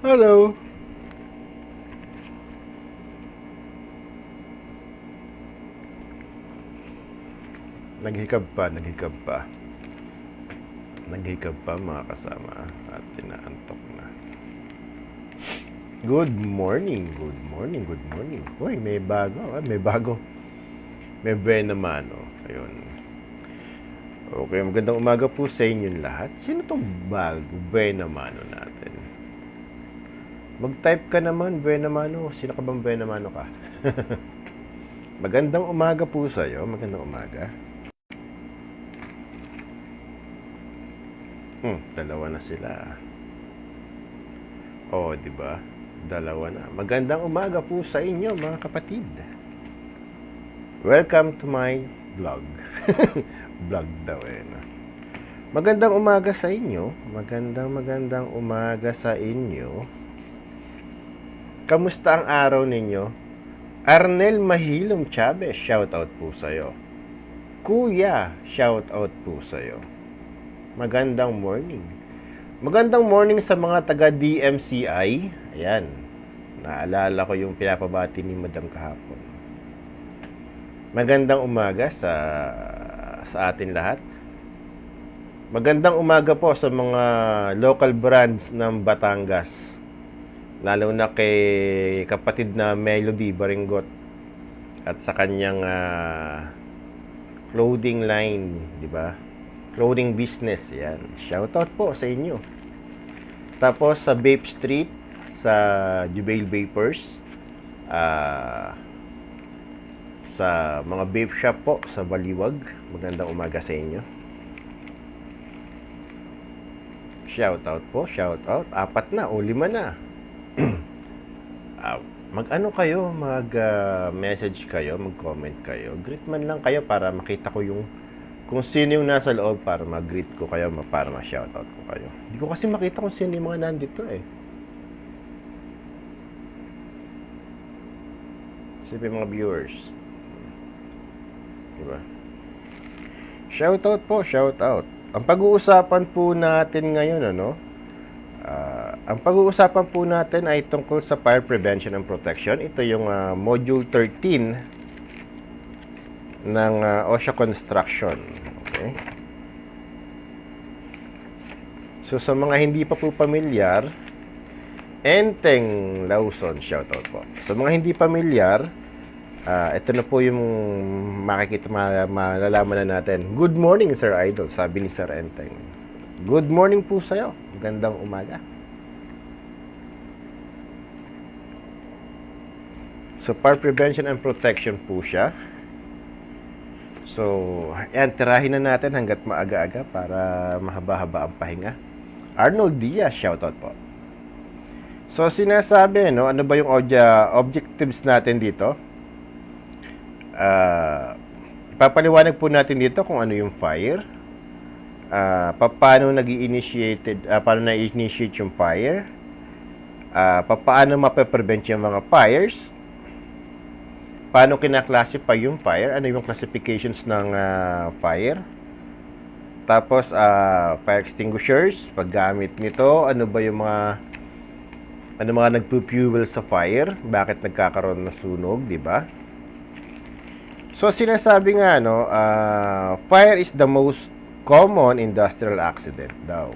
Hello. Naghikab pa, naghikab pa. Naghikab pa mga kasama at tinaantok na. Good morning, good morning, good morning. Uy, may bago, may bago. May buena mano. Ayun. Okay, magandang umaga po sa inyong lahat. Sino tong buena mano natin? Mag-type ka naman, buena mano. Sino ka bang buena mano ka? Magandang umaga po sa'yo. Magandang umaga. Dalawa na sila. Oh, di ba? Dalawa na. Magandang umaga po sa inyo, mga kapatid. Welcome to my vlog. Vlog daw eh. No? Magandang umaga sa inyo. Magandang umaga sa inyo. Kamusta ang araw ninyo? Arnel Mahilom Chavez, shout out po sa'yo. Kuya, shout out po sa'yo. Magandang morning. Magandang morning sa mga taga DMCI. Ayan. Naalala ko yung pinapabati ni Madam kahapon. Magandang umaga sa atin lahat. Magandang umaga po sa mga local brands ng Batangas. Lalo na kay kapatid na Melody Baringot at sa kanyang clothing line, di ba? Clothing business, yan. Shoutout po sa inyo. Tapos sa Vape Street, sa Jubail Vapors, sa mga vape shop po sa Baliwag, magandang umaga sa inyo. Shoutout po, shoutout. 4 na o 5 na. Mag-ano kayo, mag-message kayo, mag-comment kayo. Greet man lang kayo para makita ko yung kung sino yung nasa loob para mag-greet ko kayo, para ma-shoutout ko kayo. Hindi ko kasi makita kung sino yung mga nandito eh. Sino yung mga viewers? Diba? Shoutout po, shoutout. Ang pag-uusapan po natin ngayon, ang pag-uusapan po natin ay tungkol sa fire prevention and protection. Ito yung module 13 ng OSHA Construction. Okay? So sa mga hindi pa po pamilyar, Enteng Lawson, shoutout po. Sa mga hindi pamilyar, ito na po yung makikita, malalaman na natin. Good morning, Sir Idol, sabi ni Sir Enteng. Good morning po sa'yo. Magandang umaga. So, fire prevention and protection po siya. So, yan, tirahin na natin hanggat maaga-aga para mahaba-haba ang pahinga. Arnold Diaz, shoutout po. So, sinasabi, ano ba yung objectives natin dito? Papaliwanag po natin dito kung ano yung fire. Paano paano na-initiate yung fire. Paano mape-prevent yung mga fires. Paano kina-classify yung fire? Ano yung classifications ng fire? Tapos, fire extinguishers, paggamit nito, ano ba yung mga nagpo-fuel sa fire? Bakit nagkakaroon ng sunog, di ba? So, sinasabi nga, fire is the most common industrial accident daw.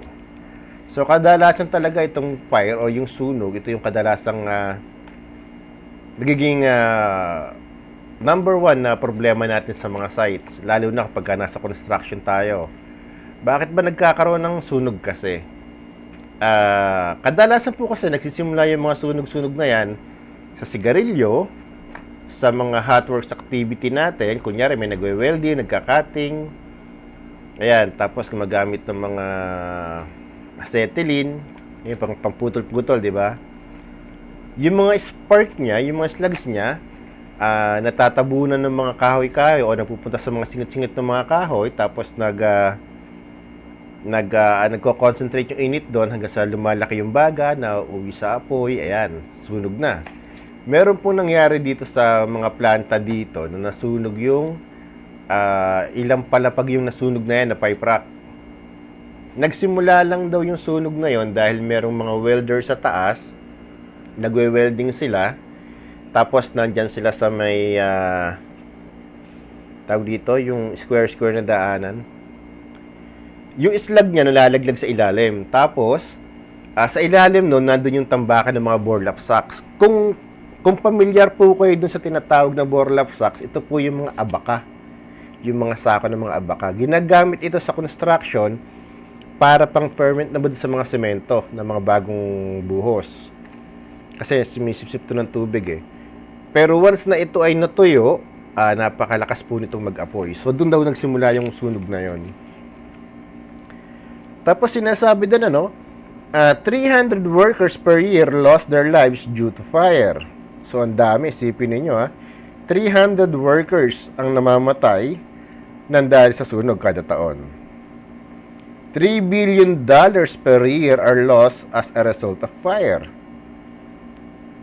So, kadalasan talaga itong fire o yung sunog, ito yung kadalasang nagiging number 1 na problema natin sa mga sites, lalo na kapag nasa construction tayo. Bakit ba nagkakaroon ng sunog kasi? Kadalasan po kasi nagsisimula yung mga sunog-sunog na yan sa sigarilyo, sa mga hotworks activity natin. Kunyari may nagwe-welding, nagka-cutting, ayan, tapos gumagamit ng mga acetylene, yung pamputol-putol, di ba? Yung mga spark niya, yung mga slugs niya, natatabunan ng mga kahoy-kahoy o napupunta sa mga singit-singit ng mga kahoy, tapos nagko-concentrate yung init doon hanggang sa lumalaki yung baga na uwi sa apoy, ayan, sunog na. Meron po nangyari dito sa mga planta dito na nasunog yung ilang palapag yung nasunog na yan na pipe rack. nagsimula lang daw yung sunog na yon dahil merong mga welder sa taas, nagwe-welding sila, tapos nandyan sila sa may, tawag dito, yung square-square na daanan. Yung slag niya nalalaglag sa ilalim. Tapos, sa ilalim nun, nandun yung tambakan ng mga burlap sacks. Kung pamilyar po kayo dun sa tinatawag na burlap sacks, ito po yung mga abaka. Yung mga sako ng mga abaka. Ginagamit ito sa construction para pang permit na sa mga semento na mga bagong buhos. Kasi sumisip-sip to ng tubig eh. Pero once na ito ay natuyo, napakalakas po nitong mag-apoy. So, dun daw nagsimula yung sunog na yon. Tapos sinasabi din 300 workers per year lost their lives due to fire. So, ang dami. Isipin ninyo 300 workers ang namamatay nang dahil sa sunog kada taon. $3 billion per year are lost as a result of fire.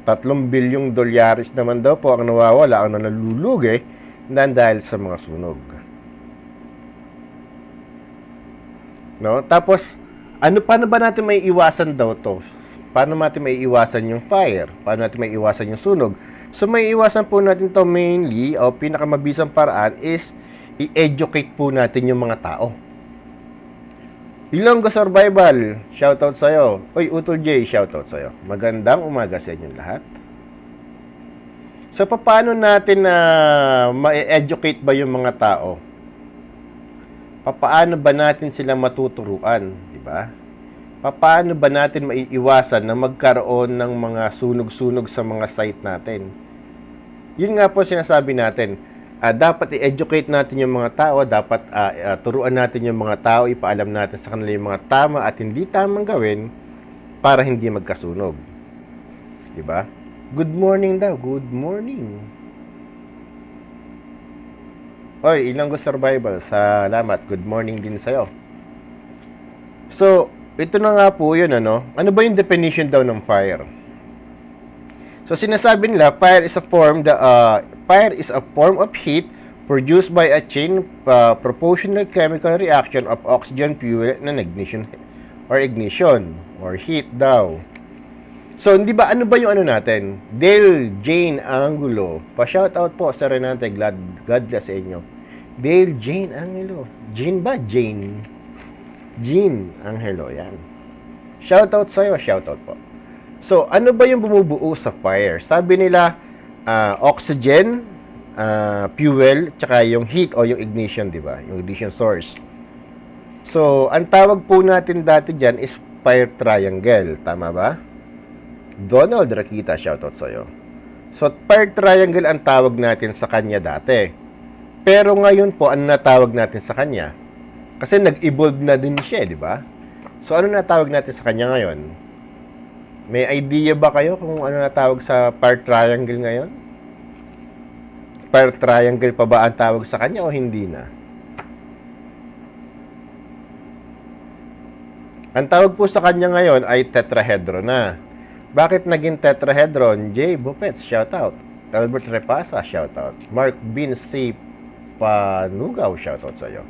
3 bilyong dolyares naman daw po ang nawawala, ang nalulugi nang dahil sa mga sunog. No? Tapos, paano ba natin may iwasan daw to? Paano natin may iwasan yung fire? Paano natin may iwasan yung sunog? So, may iwasan po natin to mainly, o pinakamabisang paraan is, i-educate po natin yung mga tao. Ilonggo Survival, shoutout sa'yo. Oy, Utol J, shoutout sa'yo. Magandang umaga sa inyong lahat. So, paano natin na ma-educate ba yung mga tao? Paano ba natin sila matuturuan, di ba? Paano ba natin maiiwasan na magkaroon ng mga sunog-sunog sa mga site natin? Yun nga po sinasabi natin. Dapat i-educate natin yung mga tao, dapat turuan natin yung mga tao, ipaalam natin sa kanila yung mga tama at hindi tamang gawin para hindi magkasunog. Di ba? Good morning daw. Good morning. Oy, Ilonggo Survival, salamat. Good morning din sa'yo. So, ito na nga po yun, Ano ba yung definition daw ng fire? So, sinasabi nila, fire is a form of heat produced by a chain proportional chemical reaction of oxygen, fuel, and ignition or heat daw. So, hindi ba, ano ba yung natin? Dale Jane Angulo. Pa-shoutout po sa Renante. God bless sa inyo. Dale Jane Angulo. Jane ba? Jane Angelo. Yan. Shoutout sa'yo. Shoutout po. So, ano ba yung bumubuo sa fire? Sabi nila, oxygen, fuel, tsaka yung heat o yung ignition, di ba? Yung ignition source. So, ang tawag po natin dati dyan is fire triangle. Tama ba? Donald Rakita, shoutout sa'yo. So, fire triangle ang tawag natin sa kanya dati. Pero ngayon po, ano natawag natin sa kanya? Kasi nag-evolve na din siya, di ba? So, ano natawag natin sa kanya ngayon? May idea ba kayo kung ano natawag sa fire triangle ngayon? Fire triangle pa ba ang tawag sa kanya o hindi na? Ang tawag po sa kanya ngayon ay tetrahedron na. Bakit naging tetrahedron? J. Bupets, shoutout. Albert Repasa, shoutout. Mark Bin C. Panugaw, shoutout sa'yo.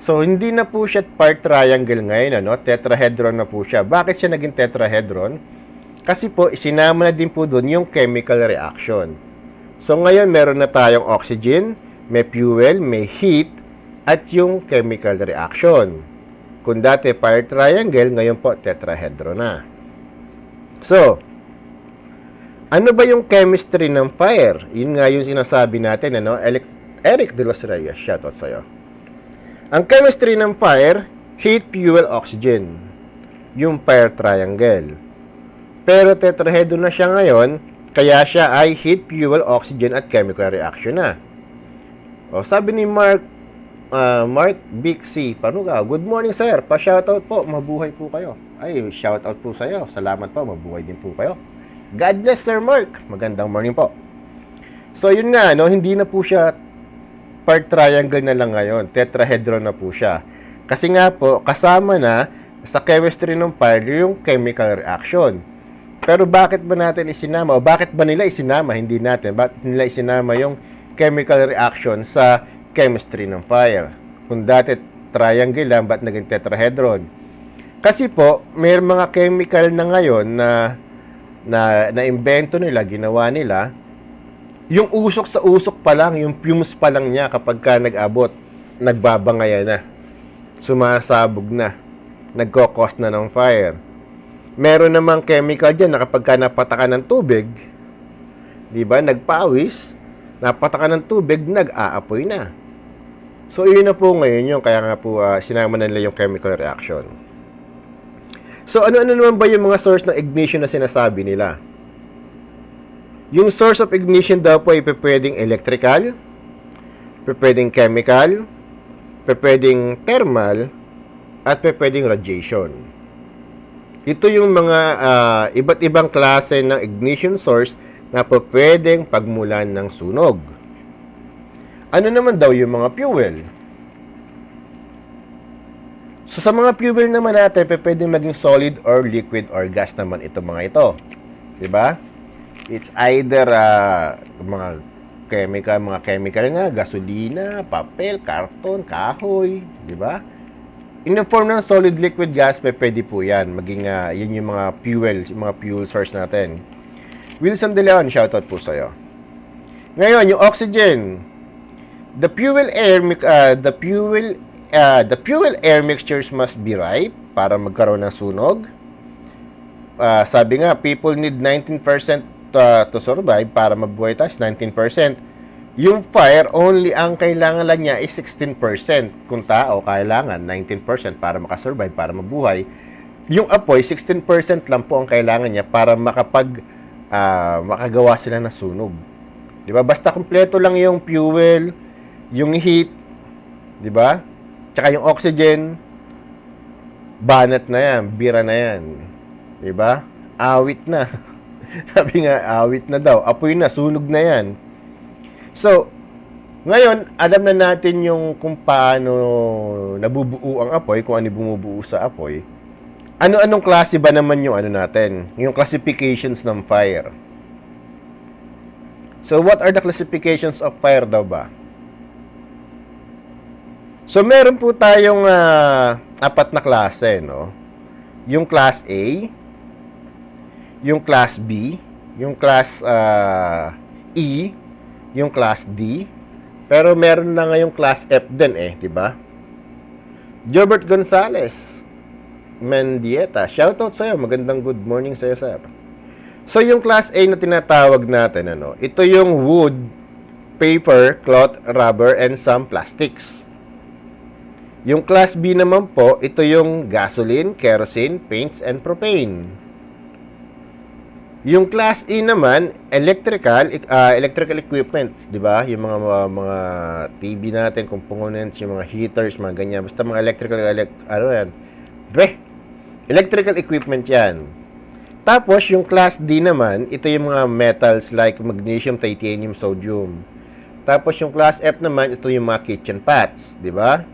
So, hindi na po siya part triangle ngayon, tetrahedron na po siya. Bakit siya naging tetrahedron? Kasi po, isinama na din po doon yung chemical reaction. So, ngayon, meron na tayong oxygen, may fuel, may heat, at yung chemical reaction. Kung dati fire triangle, ngayon po, tetrahedron na. So, ano ba yung chemistry ng fire? Yun nga yung sinasabi natin, Eric De Los Reyes, shoutout sa'yo. Ang chemistry ng fire, heat, fuel, oxygen. Yung fire triangle. Pero tetrahedron na siya ngayon, kaya siya ay heat, fuel, oxygen, at chemical reaction na. O, sabi ni Mark Big C, Panugaw, good morning sir, pa-shoutout po, mabuhay po kayo. Ay, shoutout po sa'yo, salamat po, mabuhay din po kayo. God bless Sir Mark, magandang morning po. So, yun nga, hindi na po siya part triangle na lang ngayon, tetrahedron na po siya. Kasi nga po, kasama na sa chemistry ng fire yung chemical reaction. Pero bakit ba natin isinama, o bakit ba nila isinama, hindi natin, bakit nila isinama yung chemical reaction sa chemistry ng fire? Kung dati triangle lang, ba't naging tetrahedron? Kasi po, may mga chemical na ngayon na invento nila, ginawa nila, yung usok sa usok pa lang, yung fumes pa lang niya kapag ka nag-abot, nagbabangaya na, sumasabog na, nagkokos na ng fire. Meron namang chemical dyan na kapag ka napatakan ng tubig, di ba, nagpawis, napatakan ng tubig, nag-aapoy na. So, yun na po ngayon yung, kaya nga po sinama na nila yung chemical reaction. So, ano-ano naman ba yung mga source ng ignition na sinasabi nila? Yung source of ignition daw po ay pwedeng electrical, pwedeng chemical, pwedeng thermal, at pwedeng radiation. Ito yung mga iba't ibang klase ng ignition source na pwedeng pagmulan ng sunog. Ano naman daw yung mga fuel? So, sa mga fuel naman natin, pwedeng maging solid or liquid or gas naman itong mga ito. Diba? It's either mga chemical nga, gasolina, papel, karton, kahoy, diba? In the form ng solid liquid gas, pwede po yan. Maging, yun yung mga fuel source natin. Wilson De Leon, shoutout po sa'yo. Ngayon, yung oxygen. The fuel air mixtures must be right para magkaroon ng sunog. Sabi nga, people need 19% to survive para mabuhay tayo, 19%. Yung fire, only ang kailangan lang niya is 16%. Kung tao, kailangan 19% para makasurvive, para mabuhay. Yung apoy, 16% lang po ang kailangan niya para makagawa sila ng sunog. Diba? Basta kompleto lang yung fuel, yung heat, di ba? Tsaka yung oxygen, banat na yan, bira na yan. Di ba? Awit na. Sabi nga, awit na daw. Apoy na, sunog na yan. So, ngayon, alam na natin yung kung paano nabubuo ang apoy, kung ano bumubuo sa apoy. Ano-anong klase ba naman yung natin? Yung classifications ng fire. So, what are the classifications of fire daw ba? So, meron po tayong 4 na klase, no? Yung class A, yung class B, yung class E, yung class D, pero meron na ngayong class F din di ba? Jobert Gonzalez, Mendieta, shoutout sa'yo, magandang good morning sa'yo, sir. So, yung class A na tinatawag natin, ito yung wood, paper, cloth, rubber, and some plastics. Yung class B naman po, ito yung gasoline, kerosene, paints, and propane. Yung class E naman, electrical equipments, di ba? Yung mga TV natin, components, yung mga heaters, mga ganyan. Basta mga electrical equipment yan. Tapos, yung class D naman, ito yung mga metals like magnesium, titanium, sodium. Tapos, yung class F naman, ito yung mga kitchen pots, di ba?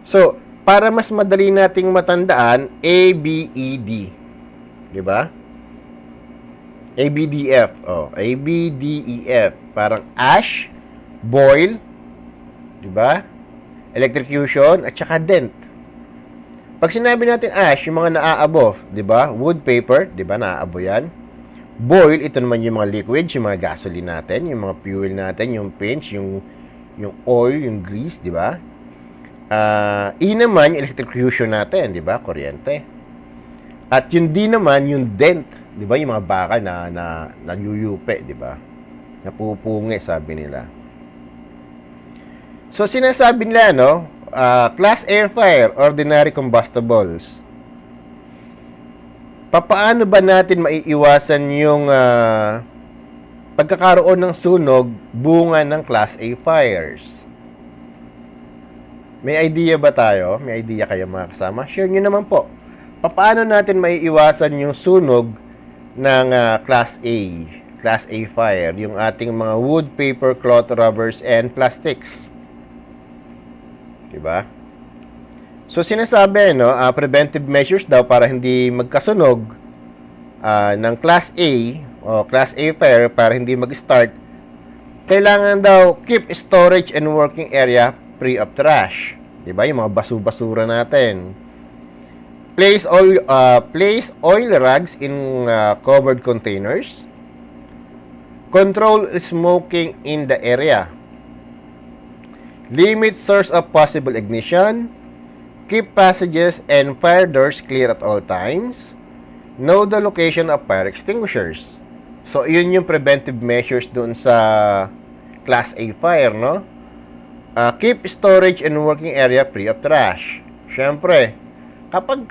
So, para mas madali nating matandaan, A, B, E, D. Di ba? A, B, D, F. A, B, D, E, F. Parang ash, boil, di ba? Electrocution, at saka dent. Pag sinabi natin ash, yung mga naaabo, di ba? Wood, paper, di ba? Naaabo yan. Boil, ito naman yung mga liquids, yung mga gasoline natin, yung mga fuel natin, yung paints, yung oil, yung grease, di ba? E naman, yung electrocution natin, di ba? Kuryente. At yung D naman, yung dent, di ba? Yung mga bakal na nagyuyupe, di ba? Napupungi, sabi nila. So, sinasabi nila, class air fire, ordinary combustibles. Paano ba natin maiiwasan yung pagkakaroon ng sunog bunga ng class A fires? May idea ba tayo? May idea kayo mga kasama? Share nyo naman po. Paano natin maiiwasan yung sunog ng class A fire, yung ating mga wood, paper, cloth, rubbers, and plastics? Diba? So, sinasabi, preventive measures daw para hindi magkasunog ng class A o class A fire para hindi mag-start. Kailangan daw keep storage and working area free of trash. 'Di ba? Yung mga basura natin. Place oil rugs in covered containers. Control smoking in the area. Limit source of possible ignition. Keep passages and fire doors clear at all times. Know the location of fire extinguishers. So, yun yung preventive measures doon sa Class A fire, no? Keep storage and working area free of trash. Siyempre, kapag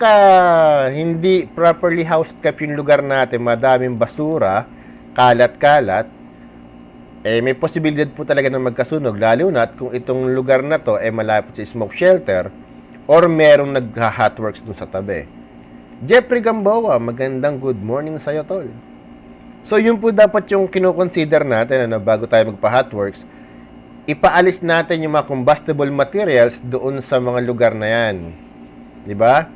hindi properly housed kept yung lugar natin, madaming basura, kalat-kalat, may posibilidad po talaga na magkasunog, lalo na kung itong lugar na to ay malapit sa smoke shelter or merong nagha-hotworks dun sa tabi. Jeffrey Gamboa, magandang good morning sa'yo, tol. So, yun po dapat yung kinoconsider natin bago tayo magpa-hotworks. Ipaalis natin yung mga combustible materials doon sa mga lugar na yan. Diba?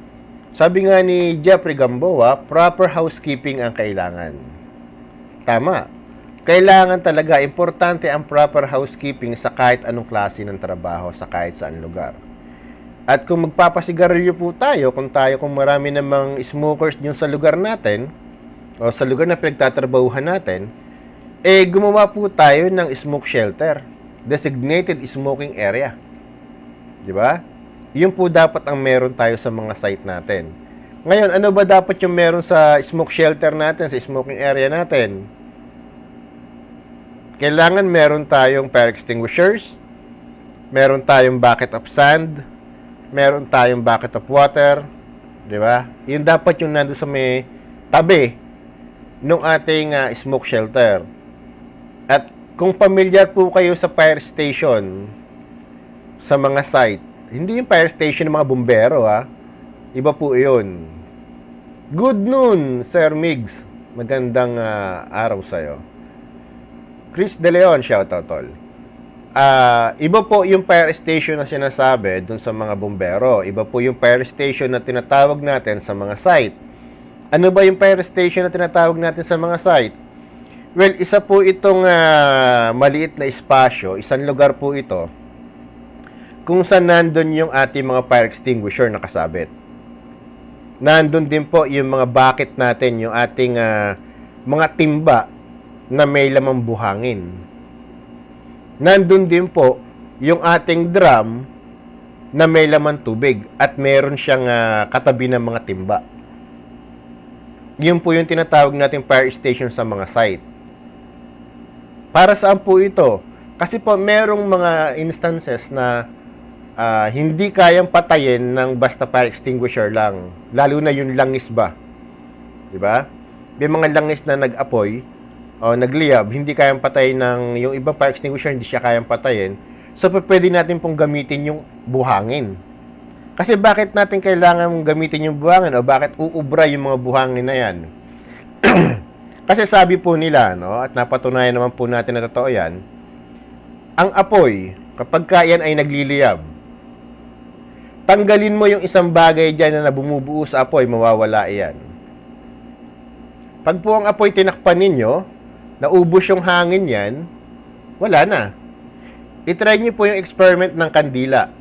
Sabi nga ni Jeffrey Gamboa, proper housekeeping ang kailangan. Tama. Kailangan talaga, importante ang proper housekeeping sa kahit anong klase ng trabaho, sa kahit saan lugar. At kung magpapasigarilyo po tayo, kung marami namang smokers dyan sa lugar natin, o sa lugar na pinagtatrabahuhan natin, gumawa po tayo ng smoke shelter, designated smoking area. Diba? Yun po dapat ang meron tayo sa mga site natin. Ngayon, ano ba dapat yung meron sa smoke shelter natin, sa smoking area natin? Kailangan meron tayong fire extinguishers, meron tayong bucket of sand, meron tayong bucket of water, di ba? Yun dapat yung nando sa may tabi ng ating smoke shelter. At kung familiar po kayo sa fire station, sa mga site, hindi yung fire station ng mga bumbero, iba po yun. Good noon, Sir Migs. Magandang araw sa'yo. Chris De Leon, shoutout tol. Iba po yung fire station na sinasabi dun sa mga bumbero. Iba po yung fire station na tinatawag natin sa mga site. Ano ba yung fire station na tinatawag natin sa mga site? Well, isa po itong maliit na espasyo, isang lugar po ito, kung saan nandun yung ating mga fire extinguisher na kasabit. Nandun din po yung mga bucket natin, yung ating mga timba na may lamang buhangin. Nandun din po yung ating drum na may laman tubig at meron siyang katabi ng mga timba. Yun po yung tinatawag nating fire station sa mga site. Para saan po ito? Kasi po merong mga instances na hindi kayang patayin ng basta fire extinguisher lang. Lalo na yung langis ba? Diba? May mga langis na nag-apoy o nagliyab, hindi kayang patayin ng yung ibang fire extinguisher, hindi siya kayang patayin. So, pwede natin pong gamitin yung buhangin. Kasi bakit natin kailangan gamitin yung buhangin o bakit uubra yung mga buhangin na yan? Kasi sabi po nila, no, at napatunayan naman po natin na totoo yan, ang apoy, kapag yan ay nagliliyab, tanggalin mo yung isang bagay dyan na bumubuo sa apoy, mawawala yan. Pag po ang apoy tinakpan ninyo, naubos yung hangin yan, wala na. I-try nyo po yung experiment ng kandila.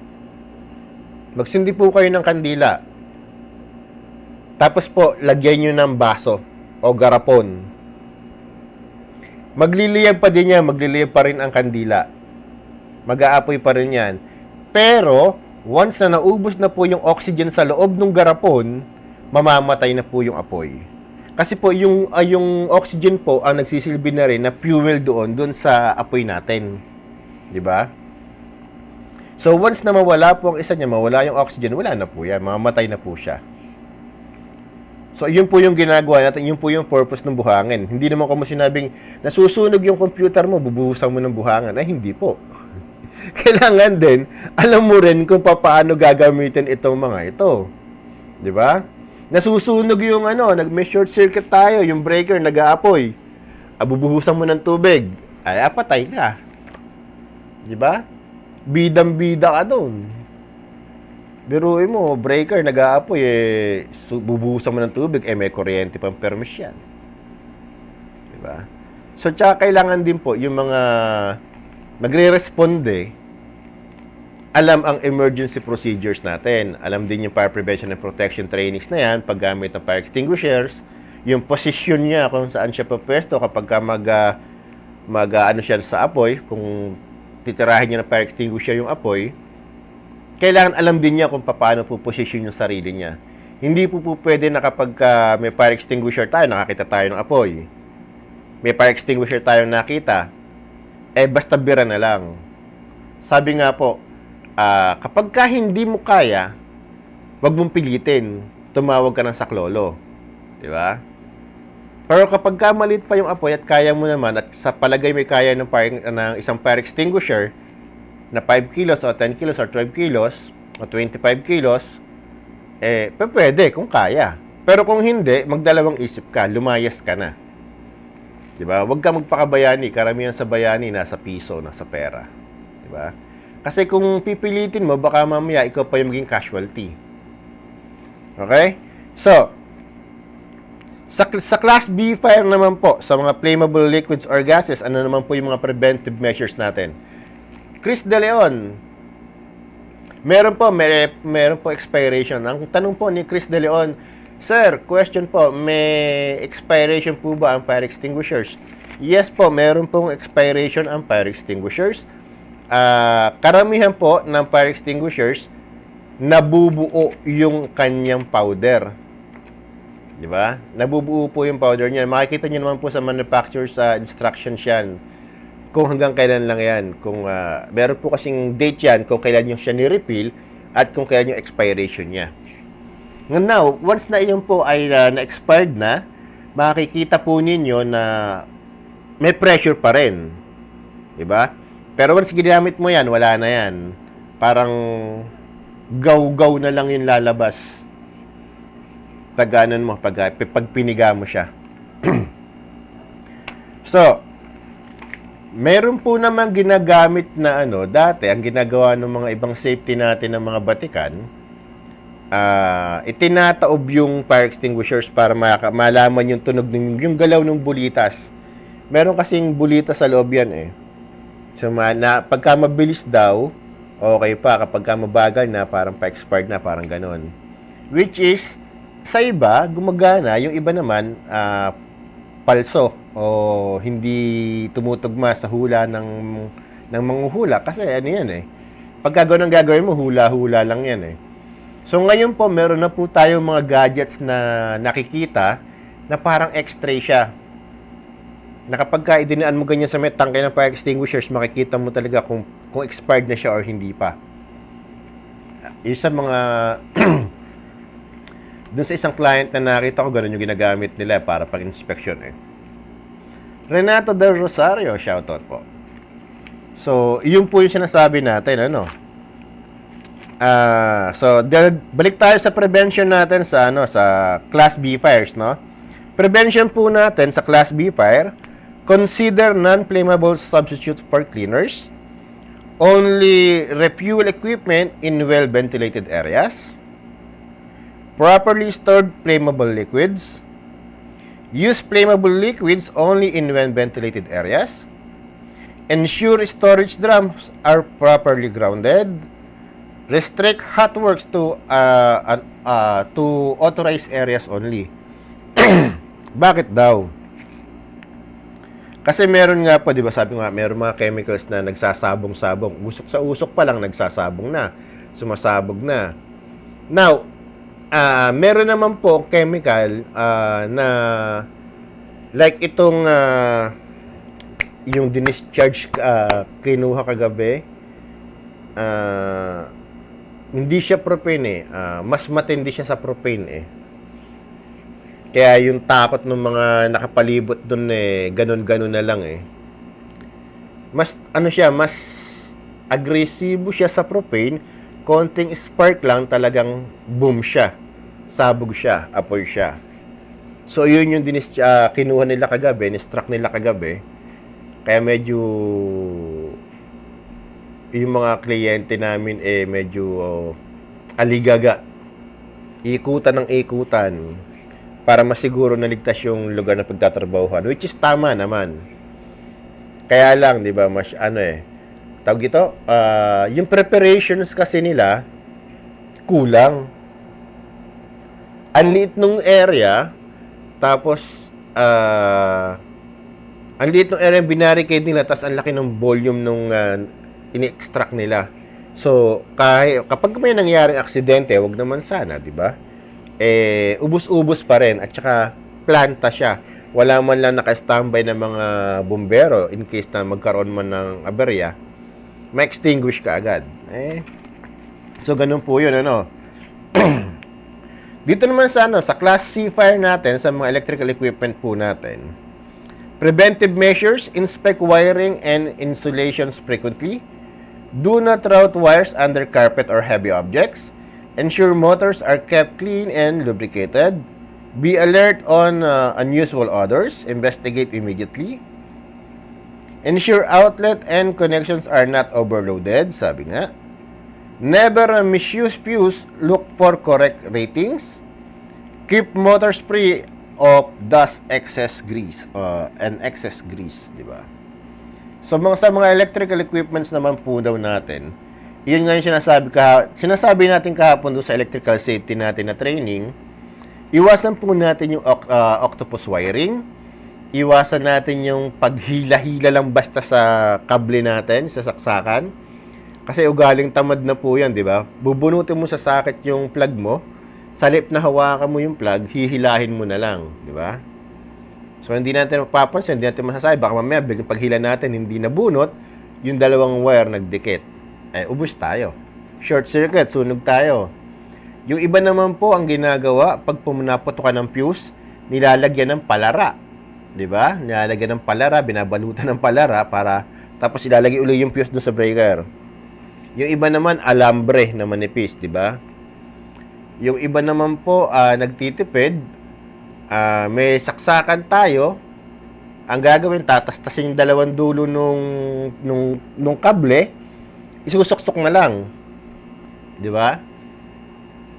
Magsindi po kayo ng kandila. Tapos po, lagyan nyo ng baso o garapon. Magliliyab pa din yan, magliliyab pa rin ang kandila. Mag-aapoy pa rin yan. Pero, once na naubos na po yung oxygen sa loob ng garapon, mamamatay na po yung apoy. Kasi po, yung oxygen po ang nagsisilbi na rin na fuel doon sa apoy natin. Diba? So, once na mawala po ang isa niya, mawala yung oxygen, wala na po yan. Mamamatay na po siya. So, yun po yung ginagawa natin. Yun po yung purpose ng buhangin. Hindi naman kung sinabing, nasusunog yung computer mo, bubuhusan mo ng buhangin. Ay, hindi po. Kailangan din, alam mo rin kung paano gagamitin itong mga ito. Diba? Nasusunog yung may short circuit tayo, yung breaker nag-aapoy. Bubuhusan mo ng tubig. Ay, patay ka. Diba? Bidang-bida ka doon. Biruin mo, breaker nag-aapoy, bubuhusan mo ng tubig, may kuryente pang permis yan. Diba? So, tsaka kailangan din po yung mga magre-responde alam ang emergency procedures natin. Alam din yung fire prevention and protection trainings na yan, paggamit ng fire extinguishers, yung position niya kung saan siya papwesto kapag ka ano siya sa apoy, kung titirahin niya ng fire extinguisher yung apoy, kailangan alam din niya kung paano po position yung sarili niya. Hindi po pwede na kapag may fire extinguisher tayo, nakakita tayo ng apoy. May fire extinguisher tayo nakita, basta bira na lang. Sabi nga po, kapag ka hindi mo kaya, wag mong pilitin. Tumawag ka ng saklolo. Di ba? Pero kapag ka maliit pa yung apoy at kaya mo naman, at sa palagay may kaya ng isang fire extinguisher na 5 kilos o 10 kilos o 12 kilos o 25 kilos, pwede kung kaya. Pero kung hindi, magdalawang isip ka, lumayas ka na. Diba? Huwag ka magpakabayani. Karamihan sa bayani, nasa piso, nasa pera. Diba? Kasi kung pipilitin mo, baka mamaya ikaw pa yung maging casualty. Okay? So, sa Class B fire naman po, sa mga flammable liquids or gases, ano naman po yung mga preventive measures natin? Chris De Leon, meron po expiration. Ang tanong po ni Chris De Leon, Sir, question po, may expiration po ba ang fire extinguishers? Yes po, meron pong expiration ang fire extinguishers. Karamihan po ng fire extinguishers, nabubuo yung kanyang powder. Di ba? Nabubuo po yung powder niya. Makikita niyo naman po sa manufacturer's instructions yan. Kung hanggang kailan lang yan. Kung meron po kasing date yan kung kailan yung siya ni-refill at kung kailan yung expiration niya. Now, once na iyon po ay na-expired na, makikita po ninyo na may pressure pa rin. Di ba? Pero once ginamit mo yan, wala na yan. Parang gaw-gaw na lang yung lalabas. Pag piniga mo siya. So, meron po naman ginagamit na dati, ang ginagawa ng mga ibang safety natin ng mga batikan, itinataob yung fire extinguishers para malaman yung tunog, yung galaw ng bulitas. Meron kasing bulitas sa loob yan So, pagka mabilis daw, okay pa. Kapag mabagal na, parang pa-expired na, parang ganon. Which is, sa iba, gumagana. Yung iba naman, palso o hindi tumutugma sa hula ng manghuhula. Kasi ano yan Pagka ganun gagawin mo, hula-hula lang yan So ngayon po, meron na po tayong mga gadgets na nakikita na parang x-ray siya. Na kapag idinaan mo ganyan sa may tangke ng fire extinguishers, makikita mo talaga kung expired na siya or hindi pa. Yung sa mga dun sa isang client na nakita ko, ganun yung ginagamit nila para pag-inspection Renato Del Rosario, shoutout po. So, yun po yung sinasabi natin, balik tayo sa prevention natin sa Class B fires, Prevention po natin sa Class B fire, consider non-flammable substitutes for cleaners, only refuel equipment in well-ventilated areas, properly stored flammable liquids, use flammable liquids only in well-ventilated areas, ensure storage drums are properly grounded, restrict hot works to authorized areas only. Bakit daw? Kasi meron nga po, di ba, sabi nga, meron mga chemicals na nagsasabong-sabong. Usok sa usok pa lang, nagsasabong na. Sumasabog na. Now, meron naman po chemical na like itong yung dinischarge kinuha kagabi, hindi siya propane mas matindi siya sa propane Kaya yung takot ng mga nakapalibot doon ganun-ganun na lang Mas mas agresibo siya sa propane, konting spark lang talagang boom siya. Sabog siya, apoy siya. So yun yung kinuha nila kagabi, ni-struck nila kagabi. Kaya medyo yung mga kliyente namin medyo aligaga. Ikutan ng ikutan para masiguro na ligtas yung lugar na pagtatrabahuhan, which is tama naman. Kaya lang, 'di ba, mas tawag ito, yung preparations kasi nila, kulang. Ang liit nung area, tapos, ang liit nung area yung binarricade nila, tapos ang laki ng volume nung ini-extract nila. So, kapag may nangyaring aksidente, wag naman sana, di ba? Ubus-ubus pa rin, at saka planta siya. Wala man lang naka-standby ng mga bumbero in case na magkaroon man ng aberya, ma-extinguish ka agad. So, ganun po yun, ano? Dito naman sa Class C fire natin, sa mga electrical equipment po natin, preventive measures, inspect wiring and insulations frequently. Do not route wires under carpet or heavy objects. Ensure motors are kept clean and lubricated. Be alert on unusual odors. Investigate immediately. Ensure outlet and connections are not overloaded, sabi nga. Never misuse fuse. Look for correct ratings. Keep motors free of dust, excess grease, and excess grease, di ba? So, sa mga electrical equipments naman po daw natin, yun nga yung sinasabi natin kahapon doon sa electrical safety natin na training, iwasan po natin yung octopus wiring, iwasan natin yung paghila-hila lang basta sa kable natin, sa saksakan, kasi ugaling tamad na po yan, di ba? Bubunutin mo sa socket yung plug mo, sa lip na hawakan mo yung plug, hihilahin mo na lang, di ba? So, hindi natin mapapansin, hindi natin masasabi, baka mamaya, biglang paghila natin, hindi nabunot, yung dalawang wire nagdikit. Ubos tayo. Short circuit, sunog tayo. Yung iba naman po, ang ginagawa, pag punaputo ka ng fuse, nilalagyan ng palara. Di ba? Nilalagyan ng palara, binabalutan ng palara, tapos ilalagay uli yung fuse doon sa breaker. Yung iba naman, alambre na manipis, di ba? Yung iba naman po, nagtitipid, may saksakan tayo, ang gagawin, tatastasin yung dalawang dulo nung kable, isusuksok na lang. Di ba?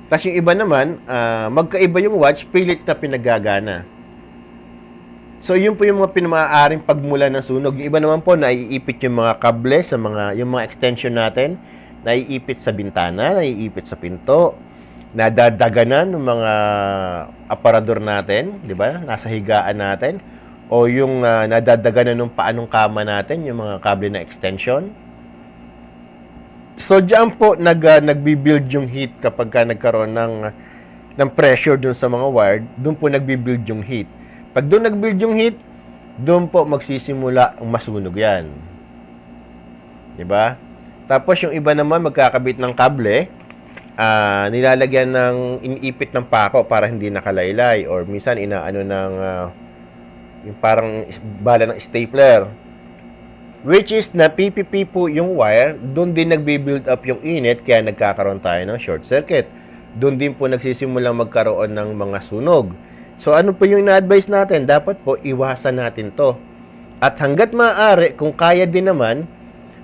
Tapos yung iba naman, magkaiba yung watch, pilit na pinagagana. So, yun po yung mga pinamaaring pagmula ng sunog. Yung iba naman po, naiipit yung mga kable, yung mga extension natin, naiipit sa bintana, naiipit sa pinto, nadadaganan ng mga aparador natin, di ba? Nasa higaan natin. O yung nadadaganan ng paanong kama natin, yung mga kable na extension. So, diyan po nagbi-build yung heat kapag nagkaroon ng pressure dun sa mga wire, dun po nagbi-build yung heat. Pag dun nag-build yung heat, dun po magsisimula ang masunog yan. Di ba? Tapos yung iba naman magkakabit ng kable, nilalagyan ng iniipit ng pako para hindi nakalaylay, or minsan inaano ng yung parang bala ng stapler, which is na PPP po yung wire, doon din nagbi-build up yung init, kaya nagkakaroon tayo ng short circuit. Doon din po nagsisimulang magkaroon ng mga sunog. So ano po yung na-advise natin? Dapat po iwasan natin to. At hanggat maaari, kung kaya din naman,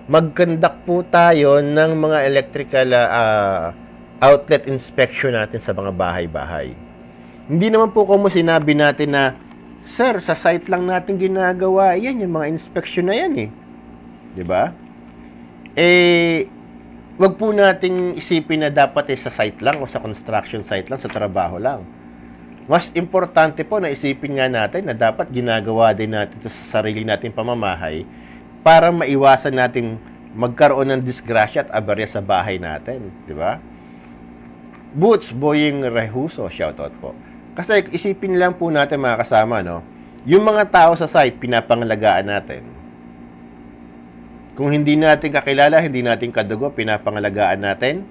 mag-conduct po tayo ng mga electrical outlet inspection natin sa mga bahay-bahay. Hindi naman po kung sinabi natin na, sir, sa site lang natin ginagawa, yan, yung mga inspection na yan eh. Diba? Wag po nating isipin na dapat sa site lang o sa construction site lang, sa trabaho lang. Mas importante po na isipin nga natin na dapat ginagawa din natin ito sa sarili nating pamamahay para maiwasan nating magkaroon ng disgrasya at aberya sa bahay natin. Diba? Boots Boying Rehuso, shoutout po. Kasi isipin lang po natin mga kasama, no? Yung mga tao sa site, pinapangalagaan natin. Kung hindi natin kakilala, hindi natin kadugo, pinapangalagaan natin,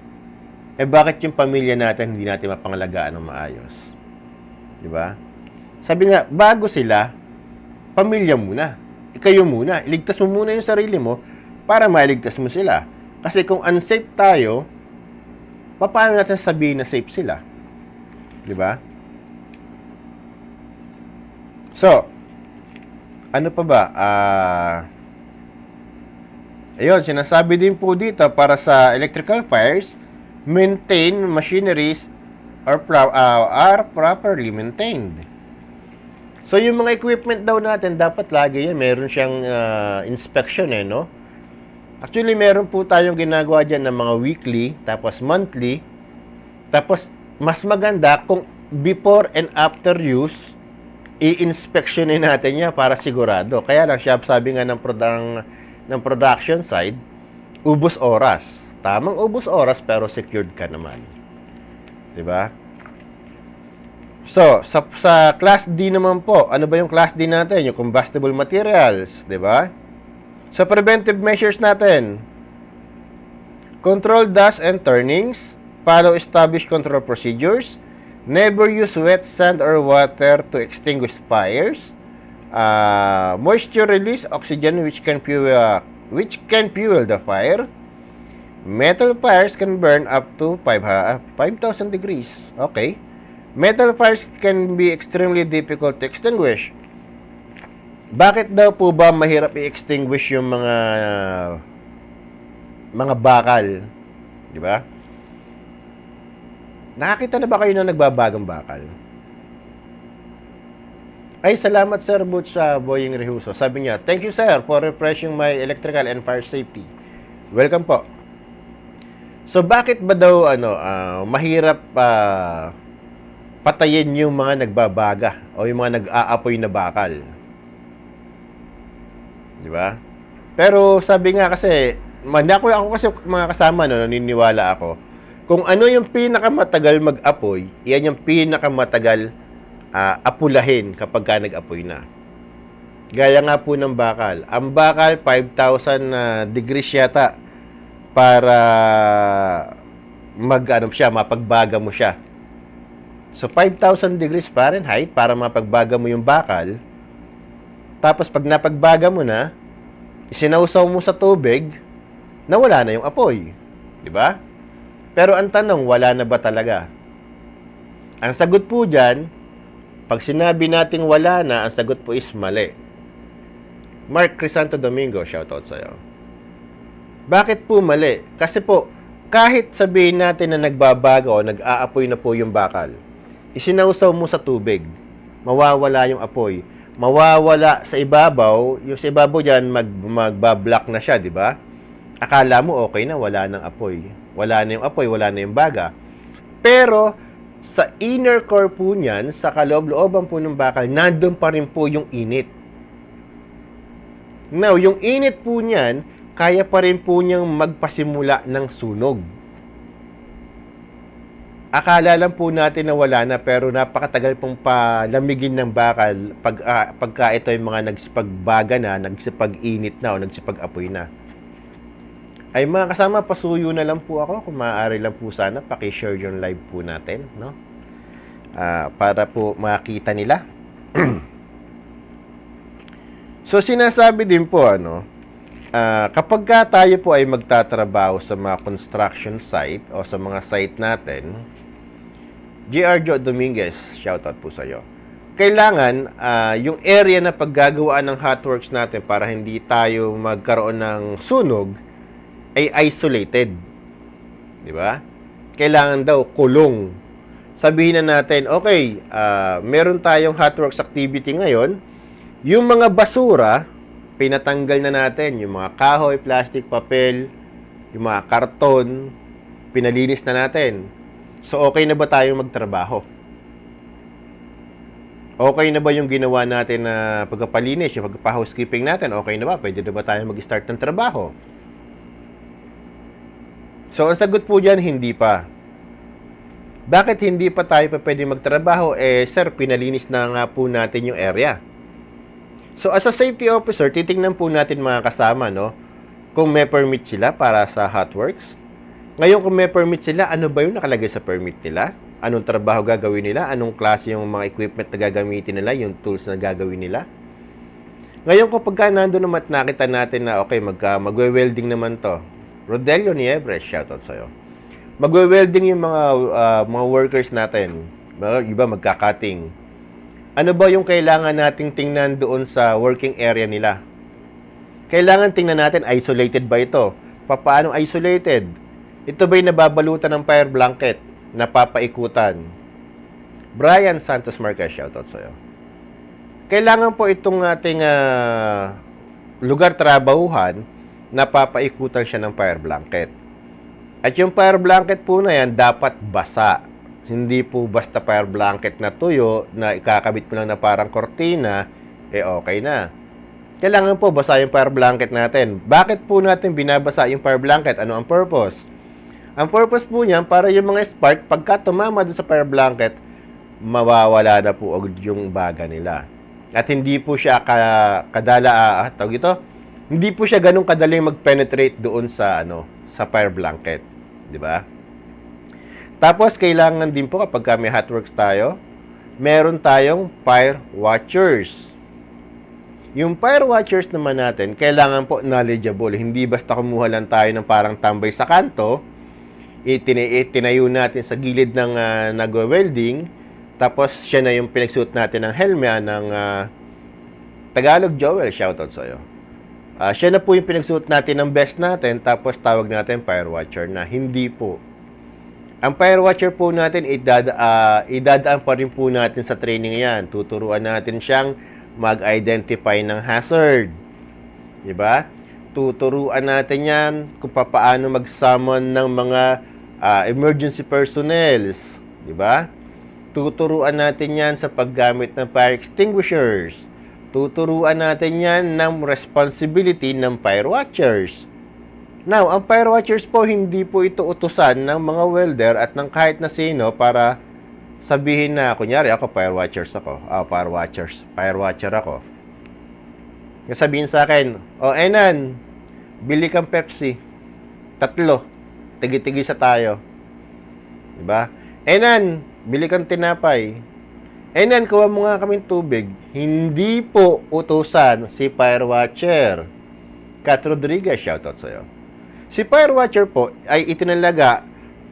bakit yung pamilya natin hindi natin mapangalagaan ng maayos? Diba? Sabi nga, bago sila, pamilya muna. Ikayo muna. Iligtas mo muna yung sarili mo para mailigtas mo sila. Kasi kung unsafe tayo, paano natin sabihin na safe sila? Diba? So, ano pa ba? Ayun, sinasabi din po dito para sa electrical fires, maintain machineries are properly maintained. So, yung mga equipment daw natin, dapat lagi yan, meron siyang inspection no? Actually, meron po tayong ginagawa dyan ng mga weekly, tapos monthly, tapos mas maganda kung before and after use, i-inspectionin natin niya para sigurado. Kaya lang siya, sabi nga ng production side, ubos oras. Tamang ubos oras pero secured ka naman. 'Di ba? So, sa class D naman po, ano ba yung class D natin? Yung combustible materials, 'di ba? Sa preventive measures natin, control dust and turnings, follow established control procedures, never use wet sand or water to extinguish fires, moisture release oxygen which can fuel the fire. Metal fires can burn up to 5,000 degrees. Okay. Metal fires can be extremely difficult to extinguish. Bakit daw po ba mahirap i-extinguish yung mga bakal? Di ba? Nakakita na ba kayo na nagbabagang bakal? Ay, salamat Sir Butch sa Boying Rehuso. Sabi niya, thank you sir for refreshing my electrical and fire safety. Welcome po. So, bakit ba daw mahirap patayin yung mga nagbabaga o yung mga nag-aapoy na bakal? Di ba? Pero sabi nga kasi, ako kasi mga kasama naniniwala ako, kung ano yung pinakamatagal mag-apoy, yan yung pinakamatagal apulahin kapag ka nag-apoy na. Gaya nga po ng bakal. Ang bakal, 5,000 degrees yata para mapagbaga mo siya. So, 5,000 degrees Fahrenheit para mapagbaga mo yung bakal. Tapos, pag napagbaga mo na, isinausaw mo sa tubig, nawala na yung apoy. Di ba? Pero ang tanong, wala na ba talaga? Ang sagot po dyan, pag sinabi nating wala na, ang sagot po is mali. Mark Crisanto Domingo, shoutout sa'yo. Bakit po mali? Kasi po, kahit sabihin natin na nagbabago o nag-aapoy na po yung bakal, isinausaw mo sa tubig, mawawala yung apoy. Mawawala sa ibabaw, yung sa ibabaw dyan, magbablock na siya, di ba? Akala mo okay na, wala nang apoy. Wala na yung apoy, wala na yung baga. Pero, sa inner core po niyan, sa kaloob-looban po ng bakal, nandun pa rin po yung init. Now, yung init po niyan, kaya pa rin po niyang magpasimula ng sunog. Akala lang po natin na wala na, pero napakatagal pong palamigin ng bakal pagka ito yung mga nagsipagbaga na, nagsipag-init na o nagsipag-apoy na. Ay mga kasama, pasuyo na lang po ako. Kung maaari lang po sana, paki-share yung live po natin, no? Para po makita nila. So, sinasabi din po, kapag ka tayo po ay magtatrabaho sa mga construction site o sa mga site natin, J.R. Joe Dominguez, shoutout po sa iyo. Kailangan, yung area na paggagawaan ng hotworks natin para hindi tayo magkaroon ng sunog, ay isolated. Di ba? Kailangan daw kulong. Sabihin na natin, okay, meron tayong hotworks activity ngayon. Yung mga basura, pinatanggal na natin. Yung mga kahoy, plastic, papel, yung mga karton, pinalinis na natin. So, okay na ba tayong magtrabaho? Okay na ba yung ginawa natin na pagpapalinis, yung pagpapa-housekeeping natin? Okay na ba? Pwede na ba tayong mag-start ng trabaho? So, ang sagot po dyan, hindi pa. Bakit hindi pa tayo pwede magtrabaho? Sir, pinalinis na nga po natin yung area. So, as a safety officer, titingnan po natin mga kasama, kung may permit sila para sa hotworks. Ngayon, kung may permit sila, ano ba yung nakalagay sa permit nila? Anong trabaho gagawin nila? Anong klase yung mga equipment na gagamitin nila? Yung tools na gagawin nila? Ngayon, kapag nandun naman nakita natin na, okay, magwe-welding naman to. Rodelio Niebres, shoutout sa'yo. Magwe-welding yung mga workers natin. Iba magka-cutting. Ano ba yung kailangan nating tingnan doon sa working area nila? Kailangan tingnan natin, isolated ba ito? Paano isolated? Ito ba'y nababalutan ng fire blanket? Napapaikutan? Brian Santos Marquez, shoutout sa'yo. Kailangan po itong ating lugar trabahuhan napapaikutan siya ng fire blanket. At yung fire blanket po na yan, dapat basa. Hindi po basta fire blanket na tuyo, na ikakabit mo lang na parang kortina, okay na. Kailangan po basa yung fire blanket natin. Bakit po natin binabasa yung fire blanket? Ano ang purpose? Ang purpose po niyan, para yung mga spark, pagka tumama doon sa fire blanket, mawawala na po agad yung baga nila. At hindi po siya hindi po siya ganun kadaling mag-penetrate doon sa sa fire blanket, di ba? Tapos kailangan din po kapag may hotworks tayo, meron tayong fire watchers. Yung fire watchers naman natin, kailangan po knowledgeable. Hindi basta kumuha lang tayo ng parang tambay sa kanto, itinayo natin sa gilid ng nagwe-welding, tapos siya na yung pinagsuot natin ng helmet ng Tagalog Joel, shoutout sa'yo. Siya na po yung pinagsuot natin ng vest natin, tapos tawag natin fire watcher na. Hindi po. Ang fire watcher po natin, idadaan pa rin po natin sa training yan. Tuturuan natin siyang mag-identify ng hazard. Diba? Tuturuan natin yan kung paano mag-summon ng mga emergency personnel. Diba? Tuturuan natin yan sa paggamit ng fire extinguishers. Tuturuan natin yan ng responsibility ng fire watchers. Now, ang fire watchers po, hindi po ito utusan ng mga welder at ng kahit na sino para sabihin na, kunyari ako, fire watchers ako. Fire watcher ako. Sabihin sa akin, Enan, bili kang Pepsi. 3. Tigi-tigi sa tayo. Diba? Enan, bili kang tinapay. Enan, kuha mo nga kaming tubig. Hindi po utusan si fire watcher. Kat Rodriguez, shoutout sa'yo. Si fire watcher po ay itinalaga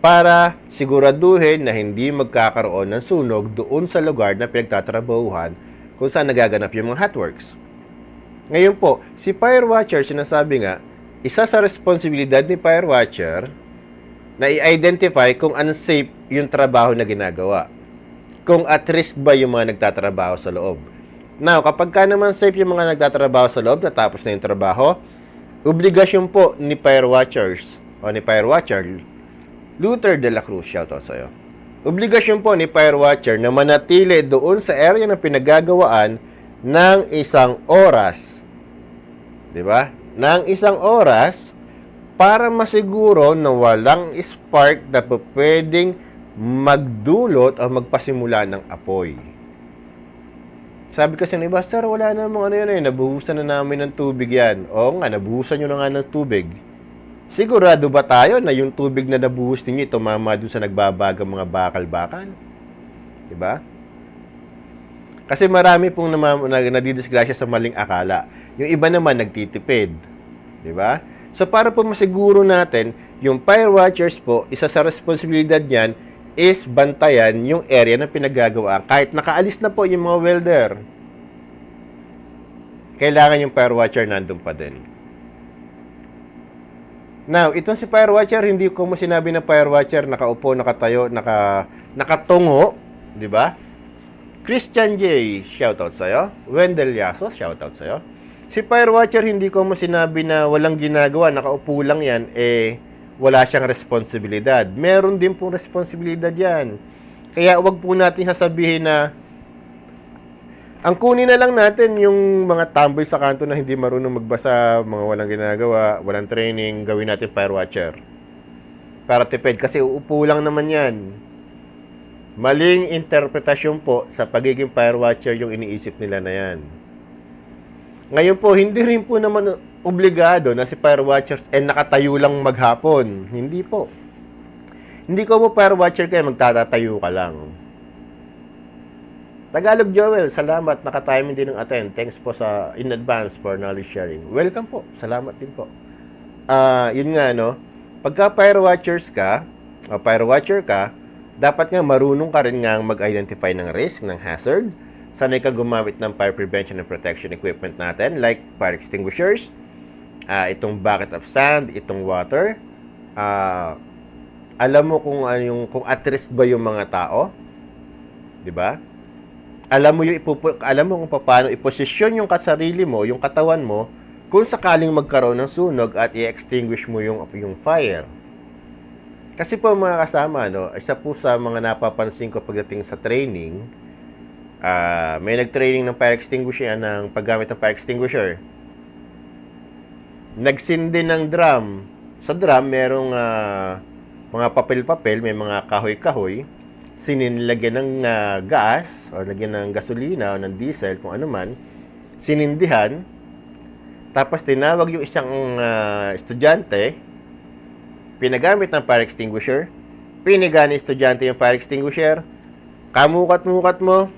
para siguraduhin na hindi magkakaroon ng sunog doon sa lugar na pinagtatrabahuhan kung saan nagaganap yung mga hotworks. Ngayon po, si fire watcher, sinasabi nga, isa sa responsibilidad ni fire watcher na i-identify kung unsafe yung trabaho na ginagawa. Kung at risk ba yung mga nagtatrabaho sa loob. Now, kapag ka naman safe yung mga nagtatrabaho sa loob, natapos na yung trabaho, obligasyon po ni fire watchers o ni fire watcher, Luther de la Cruz, shoutout sa'yo. Obligasyon po ni fire watcher na manatili doon sa area na pinagagawaan ng 1 oras. Diba? Ng 1 oras para masiguro na walang spark na pwedeng magdulot o magpasimula ng apoy. Sabi kasi ni Buster, wala namang nabuhusan na namin ng tubig yan. Oo nga, nabuhusan nyo na nga ng tubig. Sigurado ba tayo na yung tubig na nabuhos ninyo tumama dun sa nagbabagang mga bakal-bakal? Diba? Kasi marami pong nadidisgrasya sa maling akala. Yung iba naman nagtitipid. Diba? So para po masiguro natin, yung fire watchers po, isa sa responsibilidad niyan is bantayan yung area na pinagagawa. Kahit nakaalis na po yung mga welder, kailangan yung fire watcher nandun pa din. Now, itong si fire watcher, hindi ko mo sinabi na fire watcher, nakaupo, nakatayo, nakatungo, di ba? Christian J, shoutout sa'yo. Wendell Yaso, shoutout sa'yo. Si fire watcher, hindi ko mo sinabi na walang ginagawa, nakaupo lang yan, wala siyang responsibilidad. Meron din pong responsibilidad yan. Kaya wag po natin sasabihin na ang kunin na lang natin yung mga tambay sa kanto na hindi marunong magbasa, mga walang ginagawa, walang training, gawin natin fire watcher. Para tipid, kasi uupo lang naman yan. Maling interpretasyon po sa pagiging fire watcher yung iniisip nila na yan. Ngayon po, hindi rin po naman obligado na si fire watchers nakatayo lang maghapon. Hindi po. Hindi ko po fire watcher kaya magtatatayo ka lang. Tagalog Joel, salamat. Naka-timing din ng attend. Thanks po in advance for knowledge sharing. Welcome po. Salamat din po. Yun nga, no? Pagka fire watchers ka, o fire watcher ka, dapat nga marunong ka rin nga mag-identify ng risk, ng hazard. Sanay ka gumamit ng fire prevention and protection equipment natin like fire extinguishers, itong bucket of sand, itong water. Alam mo kung at risk ba yung mga tao? 'Di ba? Alam mo kung paano iposisyon yung kasarili mo, yung katawan mo kung sakaling magkaroon ng sunog at i-extinguish mo yung fire. Kasi po mga kasama, no, isa po sa mga napapansin ko pagdating sa training, may nag-training ng fire extinguisher, ng paggamit ng fire extinguisher. Nagsindi ng drum. Sa drum, merong mga papel-papel, may mga kahoy-kahoy, sininlagyan ng gas, o lagyan ng gasolina, o ng diesel, kung ano man, sinindihan, tapos tinawag yung isang estudyante, pinagamit ng fire extinguisher, piniga ni estudyante yung fire extinguisher, kamukat-mukat mo,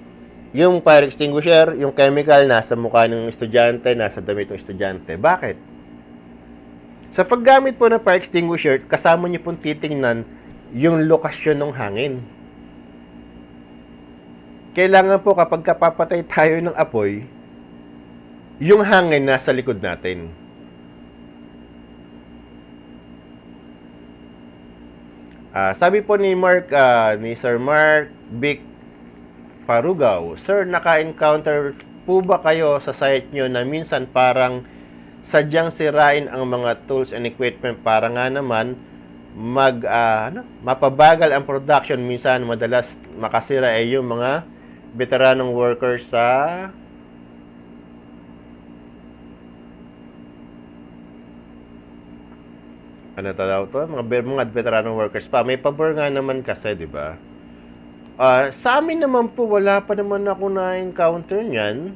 yung fire extinguisher, yung chemical, nasa mukha ng estudyante, nasa damit ng estudyante. Bakit? Sa paggamit po ng fire extinguisher, kasama niyo pong titingnan yung lokasyon ng hangin. Kailangan po kapag kapapatay tayo ng apoy, yung hangin nasa likod natin. Sabi po ni Sir Mark Vic Parugaw, Sir, naka-encounter po ba kayo sa site nyo na minsan parang sadyang sirain ang mga tools and equipment para nga naman mapabagal ang production, minsan madalas makasira ay yung mga veteranong workers sa mga veteranong workers pa. May pabor nga naman kasi, di ba? Sa amin naman po, wala pa naman ako na-encounter niyan.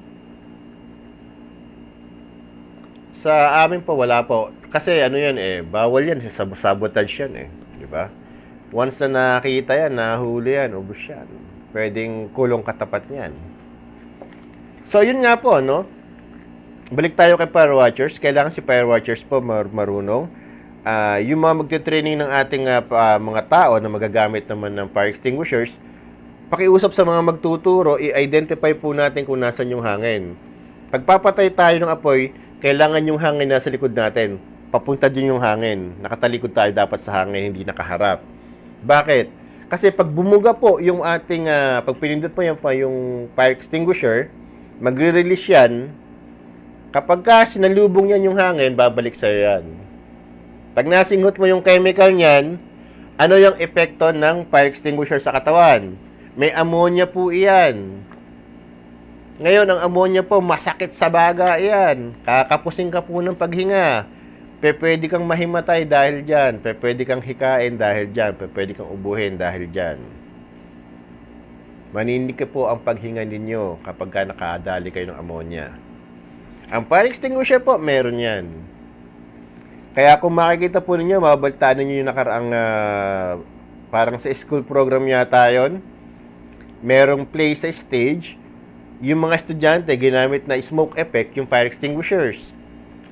Sa amin po, wala po. Kasi ano yan bawal yan, sabotage yan di ba? Once na nakita yan, nahuli yan, ubos yan. Pwedeng kulong katapat niyan. So, yun nga po, no? Balik tayo kay Fire Watchers. Kailangan si Fire Watchers po marunong. Yung mga magte-training ng ating mga tao na magagamit naman ng fire extinguishers, pakiusap sa mga magtuturo, i-identify po natin kung nasan yung hangin. Pagpapatay tayo ng apoy, kailangan yung hangin nasa likod natin. Papunta din yung hangin. Nakatalikod tayo dapat sa hangin, hindi nakaharap. Bakit? Kasi pag bumuga po yung ating, pag pinindot po yung fire extinguisher, magre-release yan. Kapag sinalubong yan yung hangin, babalik sa'yo yan. Pag nasinghot mo yung chemical niyan, ano yung epekto ng fire extinguisher sa katawan? May ammonia po iyan. Ngayon, ang ammonia po, masakit sa baga iyan. Kakapusing ka po ng paghinga. Pwede kang mahimatay dahil dyan. Pwede kang hikain dahil dyan. Pwede kang ubuhin dahil dyan. Maninig po ang paghinga ninyo kapag nakaadali kayo ng ammonia. Ang fire extinguisher po, meron yan. Kaya kung makikita po ninyo, mababaltaan ninyo yung nakaraang parang sa school program yata yun. Merong play sa stage. Yung mga estudyante, ginamit na smoke effect yung fire extinguishers.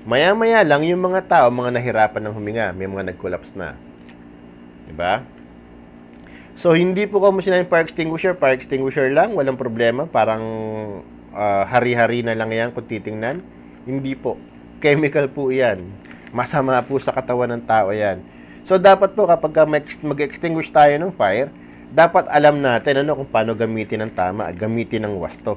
Maya-maya lang yung mga tao, mga nahirapan ng huminga. May mga nag-collapse na. Diba? So, hindi po kung sinabi fire extinguisher lang, walang problema. Parang hari-hari na lang yan kung titingnan. Hindi po. Chemical po yan. Masama po sa katawan ng tao yan. So, dapat po kapag mag-extinguish tayo ng fire, dapat alam natin kung paano gamitin ng tama at gamitin ng wasto.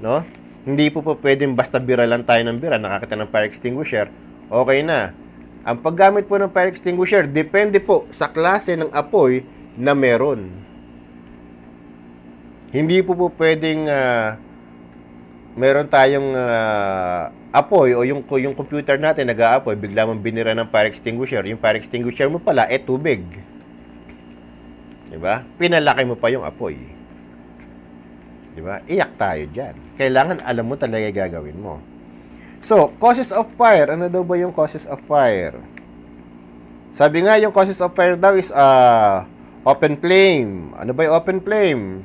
No? Hindi po pwedeng basta bira lang tayo ng bira, nakakita ng fire extinguisher, okay na. Ang paggamit po ng fire extinguisher, depende po sa klase ng apoy na meron. Hindi po pwedeng meron tayong apoy o yung computer natin nag-aapoy, bigla mong binira ng fire extinguisher. Yung fire extinguisher mo pala tubig. Diba? Pinalaki mo pa yung apoy. Diba? Iyak tayo dyan. Kailangan alam mo talaga gagawin mo. So, causes of fire. Ano daw ba yung causes of fire? Sabi nga, yung causes of fire daw is open flame. Ano ba yung open flame?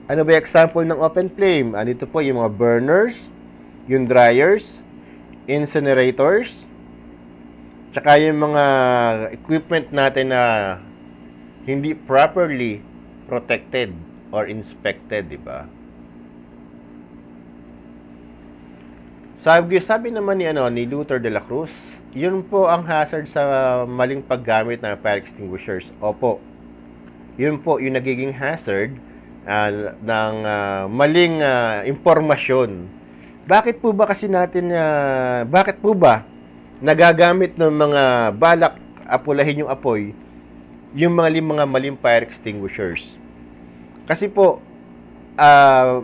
Ano ba yung example ng open flame? Dito po yung mga burners, yung dryers, incinerators, tsaka yung mga equipment natin na hindi properly protected or inspected, di ba? Sabi naman ni Luther de la Cruz, yun po ang hazard sa maling paggamit ng fire extinguishers. Opo. Yun po yung nagiging hazard ng maling impormasyon Bakit po ba kasi natin, bakit po ba nagagamit ng mga balak apulahin yung apoy, yung mga maling fire extinguishers? Kasi po,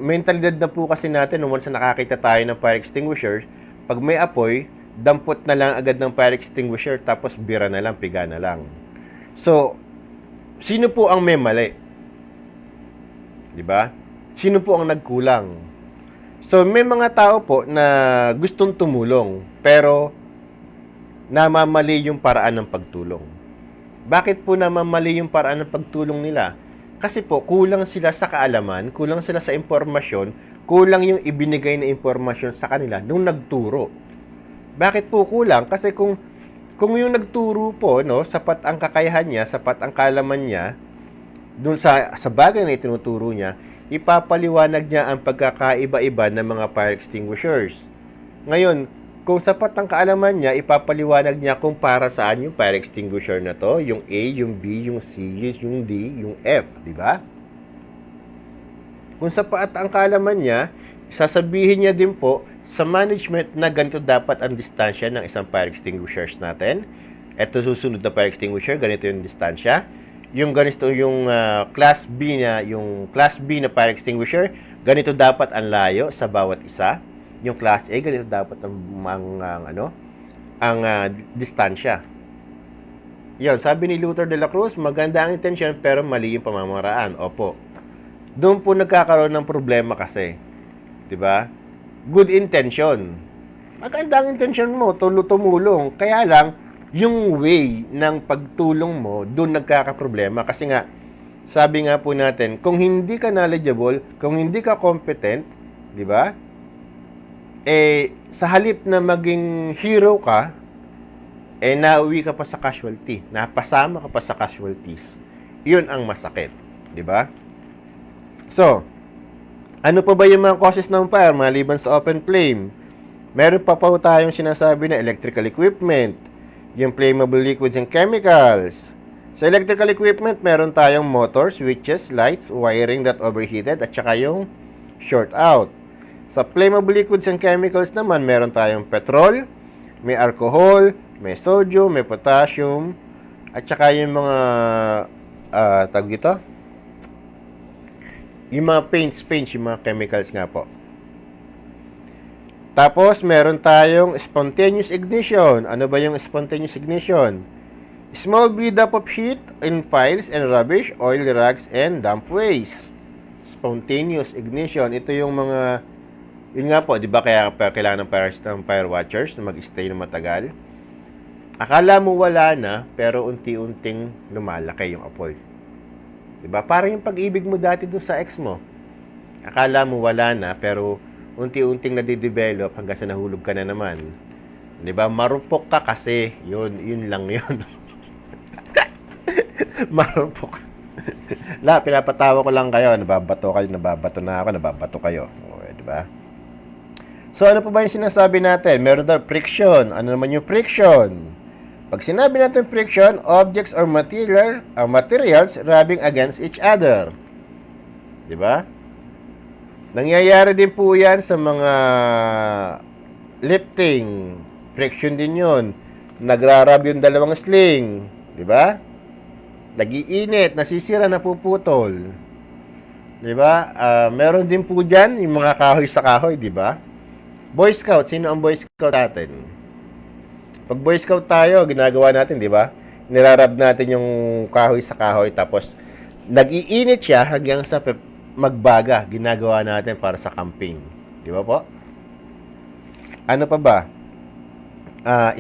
mentalidad na po kasi natin nung once na nakakita tayo ng fire extinguisher, pag may apoy, dampot na lang agad ng fire extinguisher tapos bira na lang, piga na lang. So, sino po ang may mali? 'Di ba? Sino po ang nagkulang? So, may mga tao po na gustong tumulong pero namamali yung paraan ng pagtulong. Bakit po namamali yung paraan ng pagtulong nila? Kasi po, kulang sila sa kaalaman, kulang sila sa impormasyon, kulang yung ibinigay na impormasyon sa kanila nung nagturo. Bakit po kulang? Kasi kung yung nagturo po, no, sapat ang kakayahan niya, sapat ang kaalaman niya, dun sa bagay na itinuturo niya, ipapaliwanag niya ang pagkakaiba-iba ng mga fire extinguishers. Ngayon, kung sapat ang kaalaman niya, ipapaliwanag niya kung para saan yung fire extinguisher na to, yung A, yung B, yung C, yung D, yung F, di ba? Kung sapat ang kaalaman niya, sasabihin niya din po sa management na ganito dapat ang distansya ng isang fire extinguishers natin. Ito susunod na fire extinguisher, ganito yung distansya. Yung ganito yung class B na fire extinguisher, ganito dapat ang layo sa bawat isa. Yung class A, ganito dapat ang distansya. Yan, sabi ni Luther de la Cruz, maganda ang intensyon pero mali yung pamamaraan. Opo. Doon po nagkakaroon ng problema kasi. 'Di ba? Good intention. Maganda ang intention mo, tumulong. Kaya lang, yung way ng pagtulong mo, doon nagkakaproblema. Kasi nga, sabi nga po natin, kung hindi ka knowledgeable, kung hindi ka competent, di ba? Sa halip na maging hero ka, nauwi ka pa sa casualty. Napasama ka pa sa casualties. Yun ang masakit. Di ba? So, ano pa ba yung mga causes ng fire maliban sa open flame? Meron pa po tayong sinasabi na electrical equipment, yung flammable liquids and chemicals. Sa electrical equipment, meron tayong motor, switches, lights, wiring that overheated, at saka yung short out. Sa flammable liquids and chemicals naman, meron tayong petrol, may alcohol, may sodium, may potassium, at saka yung mga tawag dito, yung mga paints, yung mga chemicals nga po. Tapos, meron tayong spontaneous ignition. Ano ba yung spontaneous ignition? Small buildup of heat in piles and rubbish, oil rags, and damp waste. Spontaneous ignition. Ito yung mga, yun nga po, di ba kaya kailangan ng fire watchers na mag-stay na matagal? Akala mo wala na, pero unti-unting lumalaki yung apoy. Diba? Parang yung pag-ibig mo dati doon sa ex mo. Akala mo wala na, pero unti-unting nadidevelop hanggang sa nahulog ka na naman. Diba? Marupok ka kasi. Yun lang yun. Marupok. Pinapatawa ko lang kayo. Nababato na ako, nababato kayo. Okay, diba? So, ano pa ba yung sinasabi natin? Meron daw friction. Ano naman yung friction? Pag sinabi natin friction, objects or materials rubbing against each other. Diba? Nangyayari din po yan sa mga lifting. Friction din yun. Nagrarab yung dalawang sling. Diba? Nagiinit, nasisira, napuputol. Diba? Meron din po dyan yung mga kahoy sa kahoy, diba? Boy Scout, sino ang Boy Scout natin? Pag Boy Scout tayo, ginagawa natin, di ba? Nirarab natin yung kahoy sa kahoy, tapos nag-iinit siya hanggang sa magbaga. Ginagawa natin para sa camping. Di ba po? Ano pa ba?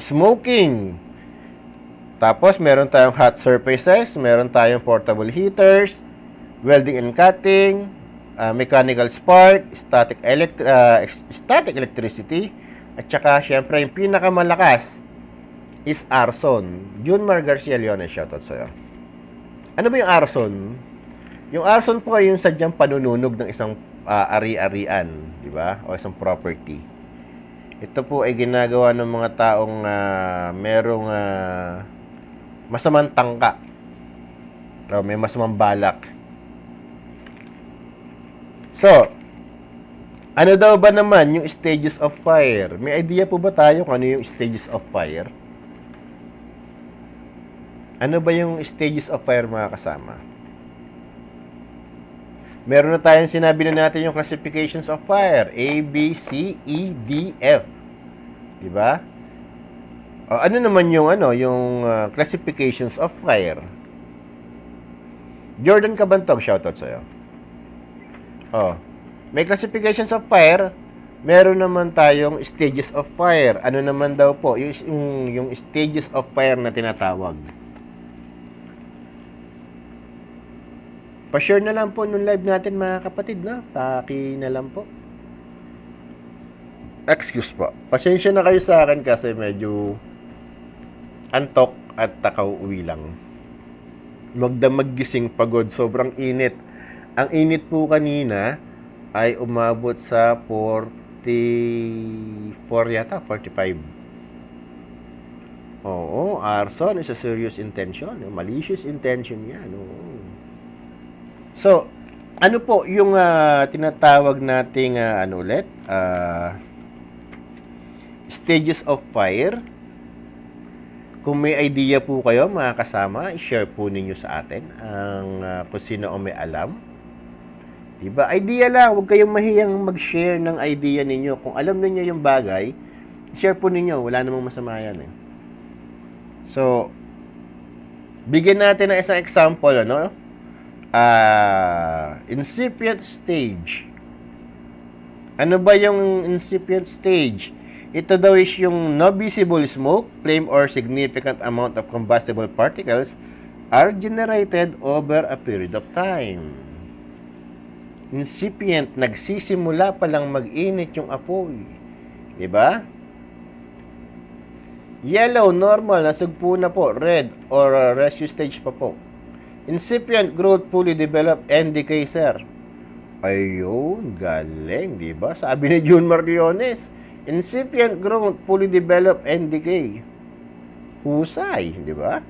Smoking. Tapos, meron tayong hot surfaces, meron tayong portable heaters, welding and cutting, mechanical spark, static electricity, at saka, syempre, yung pinakamalakas is arson. Junmar Garcia Leones, shoutout sa'yo. Ano ba yung arson? Yung arson po ay yung sadyang panununog ng isang ari-arian, di ba? O isang property. Ito po ay ginagawa ng mga taong merong masamang tangka. O may masamang balak. So, Ano daw ba naman yung stages of fire? May idea po ba tayo kung ano yung stages of fire? Ano ba yung stages of fire, mga kasama? Meron na tayong sinabi na natin yung classifications of fire. A, B, C, E, D, F. Diba? O, ano naman yung classifications of fire? Jordan Kabantog, shoutout sa'yo. Oh, may classifications of fire. Meron naman tayong stages of fire. Ano naman daw po yung stages of fire na tinatawag? Pa-share na lang po nung live natin, mga kapatid, no? Paki na lang po. Excuse po. Pasensya na kayo sa akin kasi medyo antok at takaw-uwi lang. Magdamag gising, pagod, sobrang init. Ang init po kanina ay umabot sa 44 yata, 45. Oo, arson is a serious intention. Malicious intention yan. Oo. So, ano po yung tinatawag nating stages of fire? Kung may idea po kayo, mga kasama, i-share po ninyo sa atin kung sino ang may alam. Diba? Idea lang, huwag kayong mahiyang mag-share ng idea ninyo. Kung alam niyo yung bagay, share po ninyo. Wala namang masama yan eh. So, bigyan natin ng isang example, ano? Incipient stage. Ano ba yung incipient stage? Ito daw is yung no visible smoke, flame, or significant amount of combustible particles are generated over a period of time. Incipient, nagsisimula pa lang mag-init yung apoy. Diba? Yellow, normal, nasugpo na po. Red, or rescue stage pa po. Incipient growth, fully developed, and decay, sir. Ayun, galing, di ba? Sabi ni June Marliones, incipient growth, fully developed, and decay. Husay, di ba?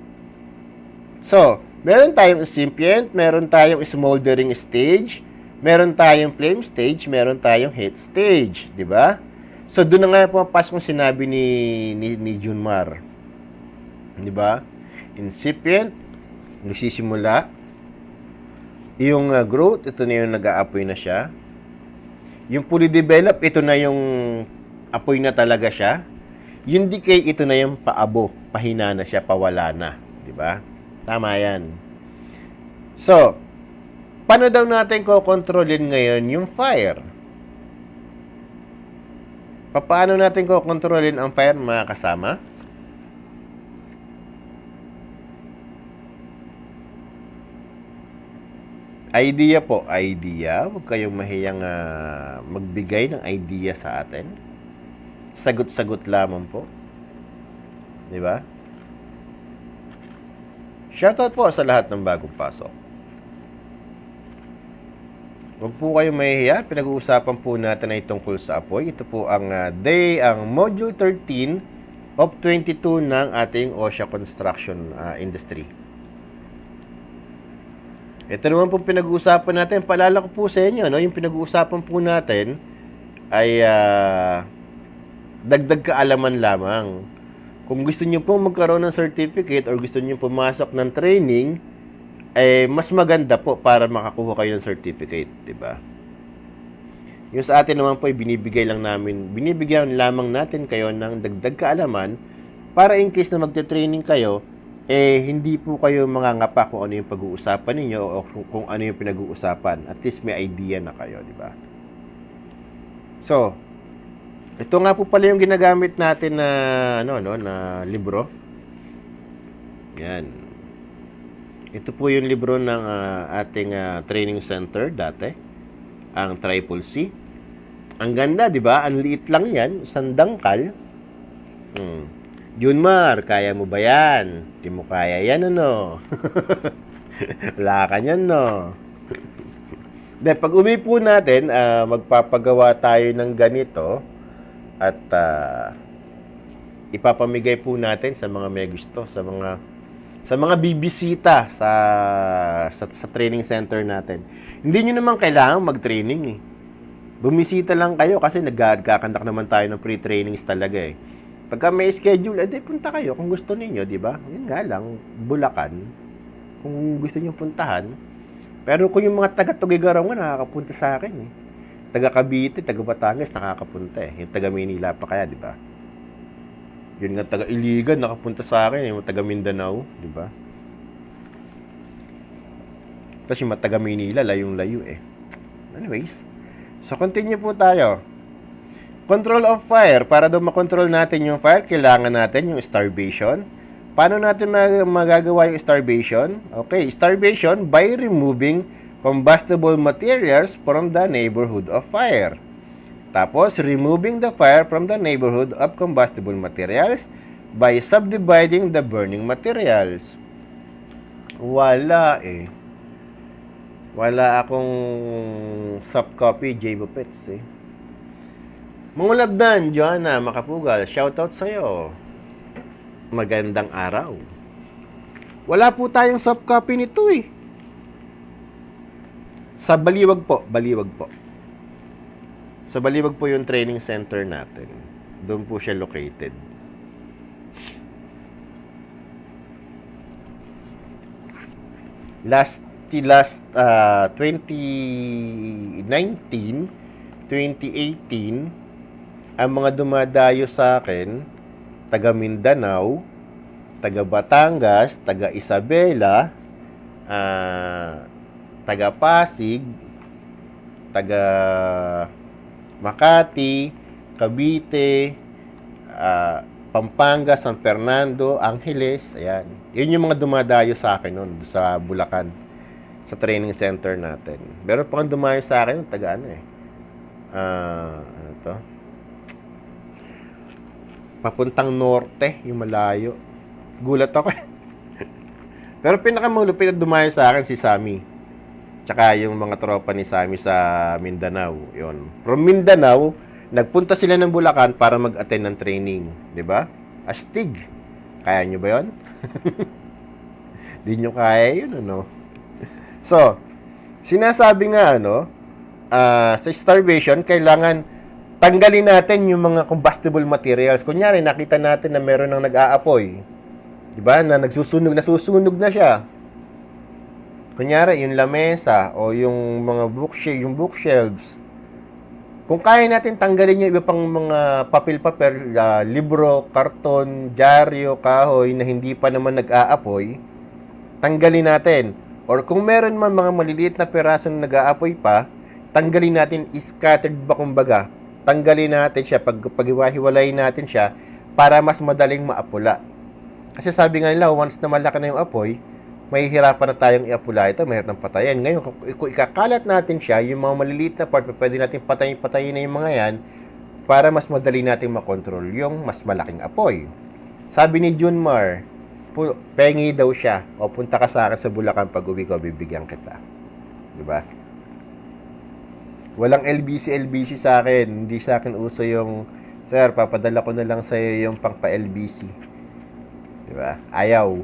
So, meron tayong incipient, meron tayong smoldering stage, meron tayong flame stage, meron tayong heat stage, di ba? So, doon na nga pumapasok kung sinabi ni June Mar. Di ba? Incipient, nagsisimula. Yung growth, ito na yung nag-aapoy na siya. Yung fully developed, ito na yung apoy na talaga siya. Yung decay, ito na yung paabo, pahina na siya, pawala na. Diba? Tama yan. So, paano daw natin kokontrolin ngayon yung fire? Paano natin kokontrolin ang fire, mga kasama? Idea po, idea. Huwag kayong mahiyang magbigay ng idea sa atin. Sagot-sagot lamang po. Di ba? Shoutout po sa lahat ng bagong pasok. Huwag po kayong mahihiya. Pinag-uusapan po natin ay tungkol sa apoy. Ito po ang Module 13 of 22 ng ating OSHA Construction Industry. Ito naman po pinag-uusapan natin. Paalala ko po sa inyo, no? Yung pinag-uusapan po natin ay dagdag kaalaman lamang. Kung gusto niyo po magkaroon ng certificate or gusto niyo pumasok ng training, mas maganda po para makakuha kayo ng certificate, 'di ba? Yung sa atin naman po ay binibigyan lamang natin kayo ng dagdag kaalaman para in case na magte-training kayo, hindi po kayo mangangapa kung ano yung pag-uusapan ninyo o kung ano yung pinag-uusapan. At least may idea na kayo, di ba? So, ito nga po pala yung ginagamit natin na na libro. Yan. Ito po yung libro ng ating training center dati, ang Triple C. Ang ganda, di ba? Ang liit lang yan, sandangkal. Junmar, kaya mo ba yan? Di mo kaya yan, ano? Wala ka yan, no? Pag umipo natin, magpapagawa tayo ng ganito at ipapamigay po natin sa mga may gusto, sa mga bibisita sa training center natin. Hindi nyo naman kailangan mag-training eh. Bumisita lang kayo kasi nagkakandak naman tayo ng pre-trainings talaga eh. Pagka may schedule, edi punta kayo kung gusto ninyo, di ba? Yun nga lang, Bulacan, kung gusto niyo puntahan. Pero kung yung mga taga Tugigaraw nga nakakapunta sa akin eh. Taga Cavite, taga Batangas nakakapunta eh. Yung taga Manila pa kaya, di ba? Yun nga taga Iligan nakapunta sa akin, yung taga Mindanao, di ba? Tapos yung taga Manila, layong-layo eh. Anyways, so continue po tayo. Control of fire. Para daw makontrol natin yung fire, kailangan natin yung starvation. Paano natin magagawa yung starvation? Okay, starvation by removing combustible materials from the neighborhood of fire. Tapos, removing the fire from the neighborhood of combustible materials by subdividing the burning materials. Wala eh. Wala akong soft copy, J. Bupets eh. Mungulagdan, Joanna Makapugal, shoutout sa'yo. Magandang araw. Wala po tayong soft copy nito eh. Sa Baliwag po, Baliwag po. Sa Baliwag po yung training center natin. Doon po siya located. Last 2019, 2018, ang mga dumadayo sa akin, taga Mindanao, taga Batangas, taga Isabela, taga Pasig, taga Makati, Cavite, Pampanga, San Fernando, Angeles, ayan. Yun yung mga dumadayo sa akin noon sa Bulacan, sa training center natin. Pero pa kung dumayo sa akin, taga ano eh. Ano to? Papuntang norte, yung malayo. Gulat ako. Pero pinakamalupit na dumayo sa akin si Sammy. Tsaka yung mga tropa ni Sammy sa Mindanao. Yun. From Mindanao, nagpunta sila ng Bulacan para mag-attend ng training. 'Di ba? Astig. Kaya nyo ba yun? Di nyo kaya yun, ano? So, sinasabi nga, sa starvation, kailangan tanggalin natin yung mga combustible materials. Kunyari, nakita natin na meron ng nag-aapoy. Diba? Na nasusunog na siya. Kunyari, yung lamesa o yung mga bookshelves. Kung kaya natin tanggalin yung iba pang mga papel-papel, libro, karton, dyaryo, kahoy na hindi pa naman nag-aapoy, tanggalin natin. Or kung meron man mga maliliit na peraso na nag-aapoy pa, tanggalin natin, scattered ba kumbaga. Tanggalin natin siya, paghiwa-hiwalay natin siya para mas madaling maapula. Kasi sabi nga nila, once na malaki na yung apoy, mahihirapan na tayong iapula ito, mahirap ng patayan. Ngayon, kung ikakalat natin siya, yung mga maliliit na part, pwede natin patayin na yung mga yan para mas madali natin makontrol yung mas malaking apoy. Sabi ni Junmar, pengi daw siya, o punta ka sa akin sa Bulacan, pag uwi ko, bibigyan kita. Diba? Walang LBC sa akin. Hindi sa akin uso yung, sir, papadala ko na lang sa'yo yung pangpa-LBC. Diba? Ayaw.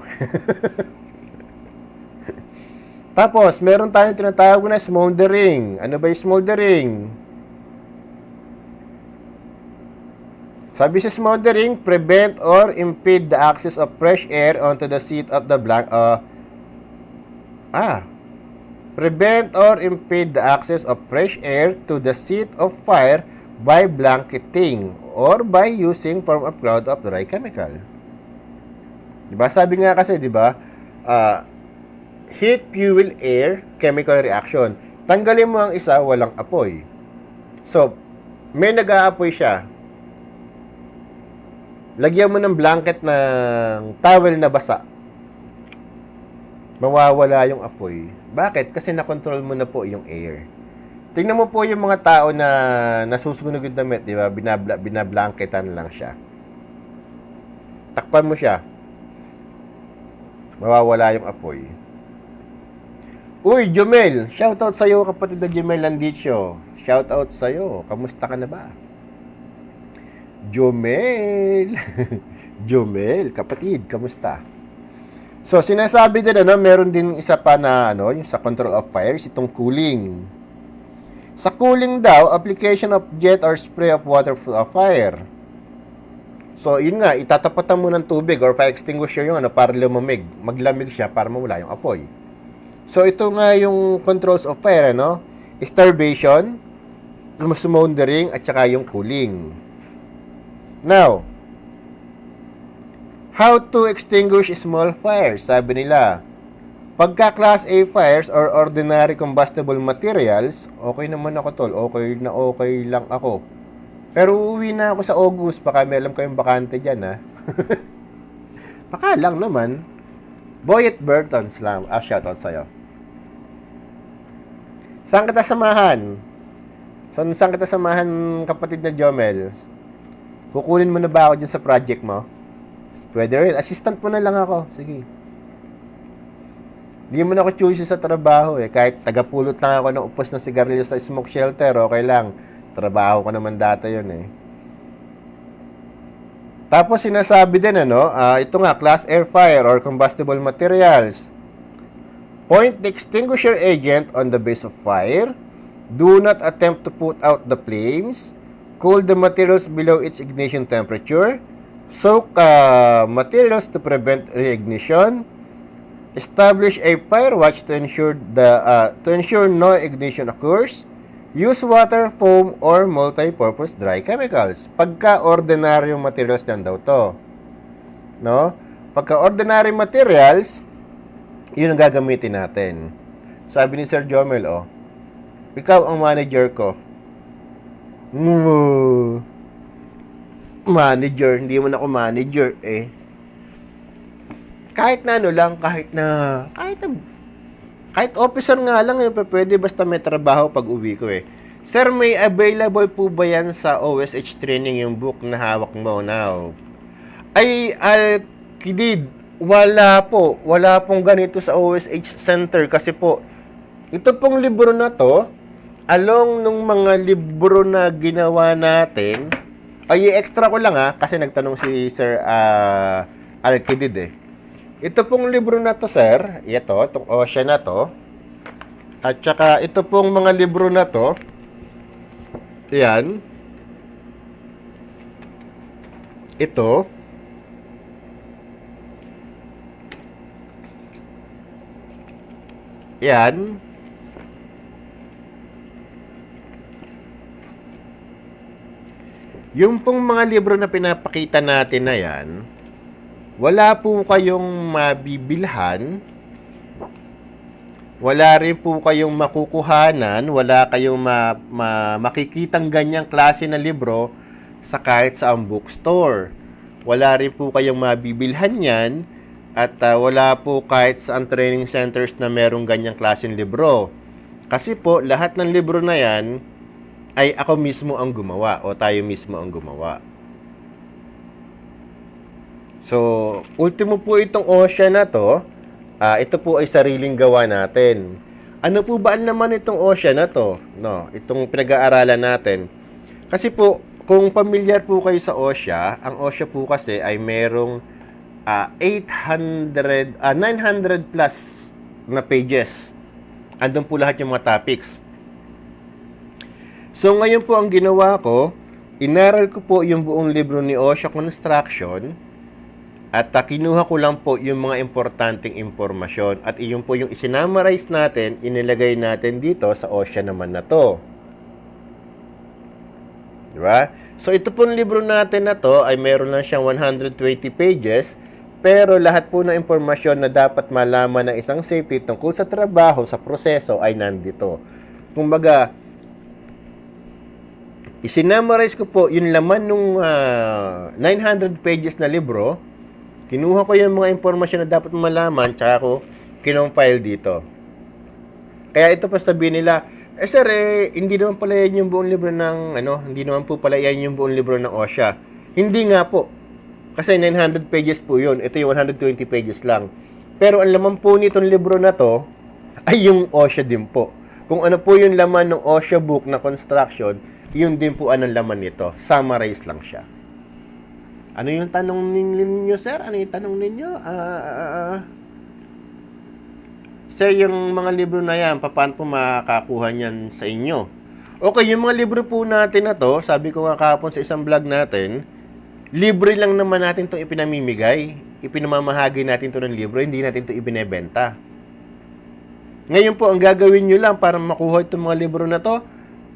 Tapos, meron tayong tinatawag na smoldering. Ano ba yung smoldering? Sabi sa smoldering, prevent or impede the access of fresh air onto the seat of the prevent or impede the access of fresh air to the seat of fire by blanketing or by using form of cloud of dry chemical. Diba? Sabi nga kasi, diba, heat, fuel, air, chemical reaction. Tanggalin mo ang isa, walang apoy. So, may nag-aapoy siya. Lagyan mo ng blanket ng towel na basa. Mawawala yung apoy. Bakit? Kasi nakontrol mo na po yung air. Tingnan mo po yung mga tao na nasusunog yung damit, di ba? Binablanketan lang siya. Takpan mo siya. Mawawala yung apoy. Uy, Jomel! Shoutout sa'yo, kapatid na Jomel Landicho. Shoutout sa'yo. Kamusta ka na ba? Jomel! Jomel, kapatid, kamusta? So, sinasabi din, meron din isa pa na, yung sa control of fires, itong cooling. Sa cooling daw, application of jet or spray of water for a fire. So, yun nga, itatapatan mo ng tubig or fire extinguisher yung para lumamig. Maglamig siya para mawala yung apoy. So, ito nga yung controls of fire, ano? Starvation, smoldering, at saka yung cooling. Now, how to extinguish small fires? Sabi nila, pagka Class A fires or ordinary combustible materials, okay naman ako tol, okay lang ako. Pero uuwi na ako sa August, baka may alam kayong bakante dyan ha. Baka lang naman. Boyet Burton Slam, shoutout sa'yo. Saan kita samahan? Saan kita samahan kapatid na Jomel? Kukunin mo na ba ako dyan sa project mo? Pwede rin, assistant mo na lang ako, sige. Hindi mo na ako choose sa trabaho eh. Kahit tagapulot lang ako ng upos ng sigarilyo sa smoke shelter, okay lang. Trabaho ko naman data yun eh. Tapos sinasabi din ito nga, class air fire or combustible materials. Point the extinguisher agent on the base of fire. Do not attempt to put out the flames. Cool the materials below its ignition temperature. Soak materials to prevent reignition. Establish a fire watch to ensure no ignition occurs. Use water, foam, or multi-purpose dry chemicals. Pagka ordinaryong materials lang daw to. No? Pagka ordinary materials, yun ang gagamitin natin. Sabi ni Sir Jomel, ikaw ang manager ko. Manager, hindi mo na ako manager eh. Kahit officer nga lang pwede basta may trabaho pag uwi ko eh. Sir, may available po ba yan sa OSH training yung book na hawak mo now? Ay, Al-Kidid, wala pong ganito sa OSH Center kasi po, ito pong libro na to, along nung mga libro na ginawa natin, ay extra ko lang kasi nagtanong si Sir Al-Kidid eh. Ito pong libro na to, sir, itong Ocean na to, at saka ito pong mga libro na to, yan, ito, yan, yung pong mga libro na pinapakita natin na yan, wala po kayong mabibilhan, wala rin po kayong makukuhanan, wala kayong makikitang ganyang klase na libro sa kahit saang bookstore. Wala rin po kayong mabibilhan yan at wala po kahit saang training centers na merong ganyang klaseng libro. Kasi po, lahat ng libro na yan ay ako mismo ang gumawa o tayo mismo ang gumawa. So, ultimo po itong Ocean na to, ito po ay sariling gawa natin. Ano po ba naman itong Ocean na to? No, itong pinag-aaralan natin. Kasi po, kung familiar po kayo sa OSHA, ang OSHA po kasi ay merong 900 plus na pages. Andun po lahat yung mga topics. So, ngayon po ang ginawa ko, inaral ko po yung buong libro ni OSHA Construction at kinuha ko lang po yung mga importanteng impormasyon at iyon po yung isinamarize natin, inilagay natin dito sa OSHA naman na to. Diba? So, ito pong libro natin na to ay meron lang siyang 120 pages, pero lahat po ng impormasyon na dapat malaman ng isang safety tungkol sa trabaho, sa proseso ay nandito. Kumbaga, isinamarize ko po yung laman nung 900 pages na libro. Kinuha ko yung mga impormasyon na dapat malaman, tsaka ko kinompile dito. Kaya ito pa sabihin nila, sir, hindi naman pala yan yung buong libro ng, hindi naman po pala yan yung buong libro ng OSHA. Hindi nga po. Kasi 900 pages po yun. Ito yung 120 pages lang. Pero ang laman po nitong libro na to, ay yung OSHA din po. Kung ano po yung laman ng OSHA book na construction, yun din po ang laman nito. Summarize lang siya. Ano yung tanong ninyo, sir? Ano yung tanong ninyo? Sir, yung mga libro na yan, paano po makakakuha niyan sa inyo? Okay, yung mga libro po natin na to, sabi ko nga kahapon sa isang vlog natin, libre lang naman natin to ipinamimigay. Ipinamamahagi natin to ng libro, hindi natin to ibinebenta. Ngayon po, ang gagawin nyo lang para makuha itong mga libro na to,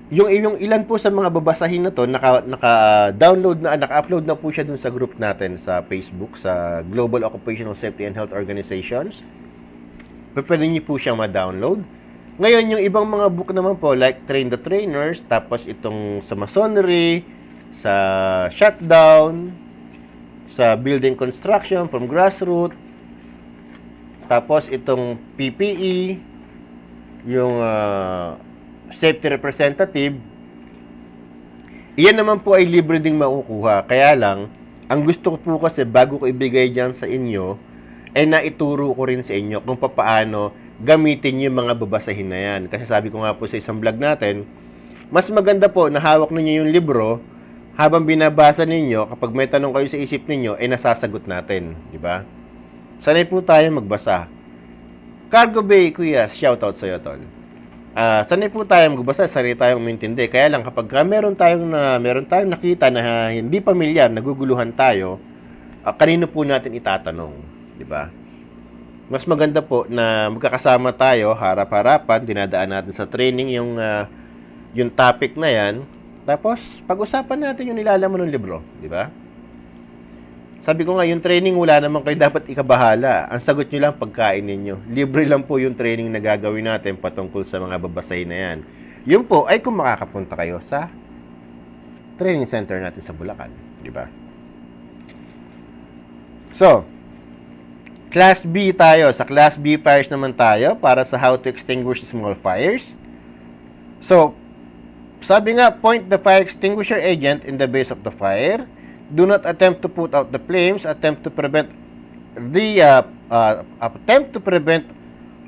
yung ilan po sa mga babasahin na to, naka-download na, naka-upload na po siya dun sa group natin sa Facebook, sa Global Occupational Safety and Health Organizations. Pwede nyo po siyang ma-download. Ngayon, yung ibang mga book naman po, like Train the Trainers, tapos itong sa Masonry, sa Shutdown, sa Building Construction from Grassroots, tapos itong PPE, yung Safety Representative, iyan naman po ay libre ding makukuha. Kaya lang, ang gusto ko po kasi bago ko ibigay dyan sa inyo, ay naituro ko rin sa inyo kung paano gamitin yung mga babasahin na yan. Kasi sabi ko nga po sa isang vlog natin, mas maganda po na hawak ninyo yung libro, habang binabasa ninyo, kapag may tanong kayo sa isip ninyo, ay nasasagot natin. Di ba? Sanay po tayo magbasa. Cargo Bay, kuya, shoutout sa'yo, tol. Sanay po tayo magbasa, sanay tayong umintindi. Kaya lang, kapag meron tayong nakita na hindi pamilyar, naguguluhan tayo, kanino po natin itatanong. Di ba? Mas maganda po na magkakasama tayo, harap-harapan, dinadaan natin sa training yung topic na yan. Tapos, pag-usapan natin yung nilalaman ng libro, di ba? Sabi ko nga, yung training, wala naman kayo dapat ikabahala. Ang sagot nyo lang, pagkain ninyo. Libre lang po yung training na gagawin natin patungkol sa mga babasahin na yan. Yun po ay kung makakapunta kayo sa training center natin sa Bulacan, di ba? So, Class B tayo. Sa Class B fires naman tayo para sa how to extinguish small fires. So, sabi nga, point the fire extinguisher agent in the base of the fire. Do not attempt to put out the flames. Attempt to prevent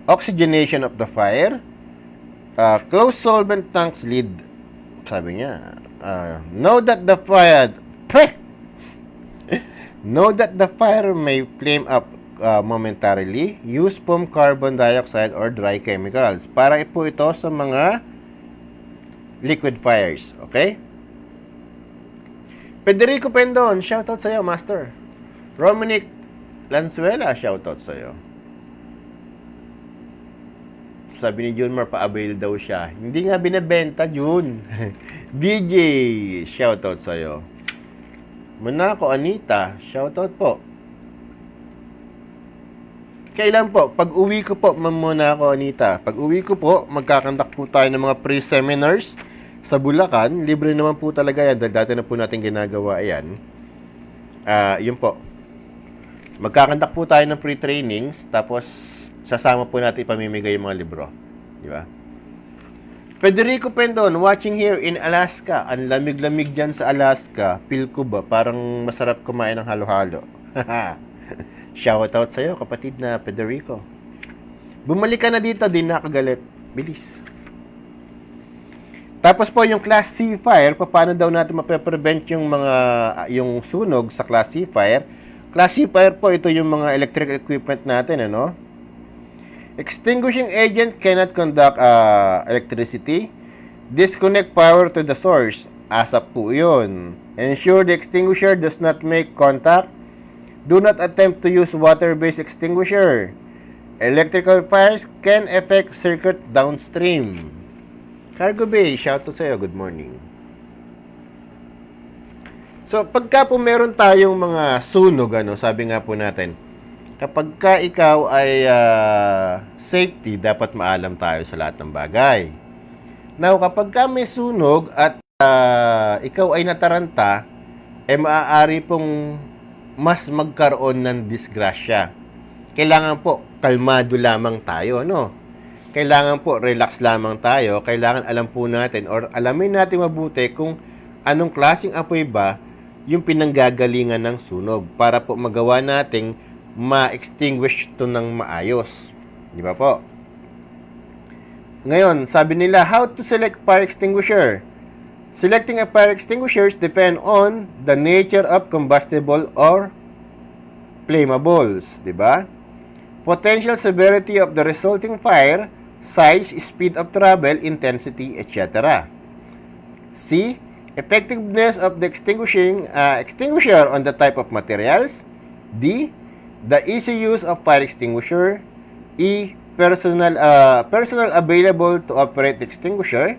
oxygenation of the fire. Close solvent tanks lid. Sabi niya, know that the fire may flame up momentarily. Use foam, carbon dioxide, or dry chemicals. Para po ito sa mga liquid fires. Okay? Federico Pendon, shoutout sa'yo, Master. Romanic Lanzuela, shoutout sa'yo. Sabi ni Junmar, pa-avail daw siya. Hindi nga binibenta, Jun. DJ, shoutout sa'yo. Manako Anita, shoutout po. Kailan po? Pag uwi ko po, muna ako, Anita. Pag uwi ko po, magkakandak po tayo ng mga pre-seminars sa Bulacan. Libre naman po talaga yan. Dati na po natin ginagawa yan. Yun po. Magkakandak po tayo ng pre-trainings. Tapos, sasama po natin ipamimigay yung mga libro. Di ba? Federico Pendon, watching here in Alaska. Ang lamig-lamig dyan sa Alaska. Feel ko ba? Parang masarap kumain ng halo-halo. Shoutout sa'yo, kapatid na Federico. Bumalik ka na dito, di nakagalit. Bilis. Tapos po yung Class C fire, paano daw natin mape-prevent yung sunog sa Class C fire? Class C fire po, ito yung mga electrical equipment natin, ano? Extinguishing agent cannot conduct electricity. Disconnect power to the source. ASAP po yun. Ensure the extinguisher does not make contact. Do not attempt to use water-based extinguisher. Electrical fires can affect circuit downstream. Cargo Bay, shout to sa'yo. Good morning. So, pagka po meron tayong mga sunog, sabi nga po natin, kapag ka ikaw ay safety, dapat maalam tayo sa lahat ng bagay. Now, kapag ka may sunog at ikaw ay nataranta, maaari pong mas magkaroon ng disgrasya. Kailangan po, kalmado lamang tayo, no? Kailangan po, relax lamang tayo. Kailangan alam po natin or alamin natin mabuti kung anong klaseng apoy ba yung pinanggagalingan ng sunog para po magawa nating ma-extinguish ito ng maayos. Di ba po? Ngayon, sabi nila, how to select fire extinguisher? Selecting a fire extinguishers depend on the nature of combustible or flammables. Di ba? Potential severity of the resulting fire, size, speed of travel, intensity, etc. C. Effectiveness of the extinguisher on the type of materials. D. The easy use of fire extinguisher. E. Personal available to operate the extinguisher.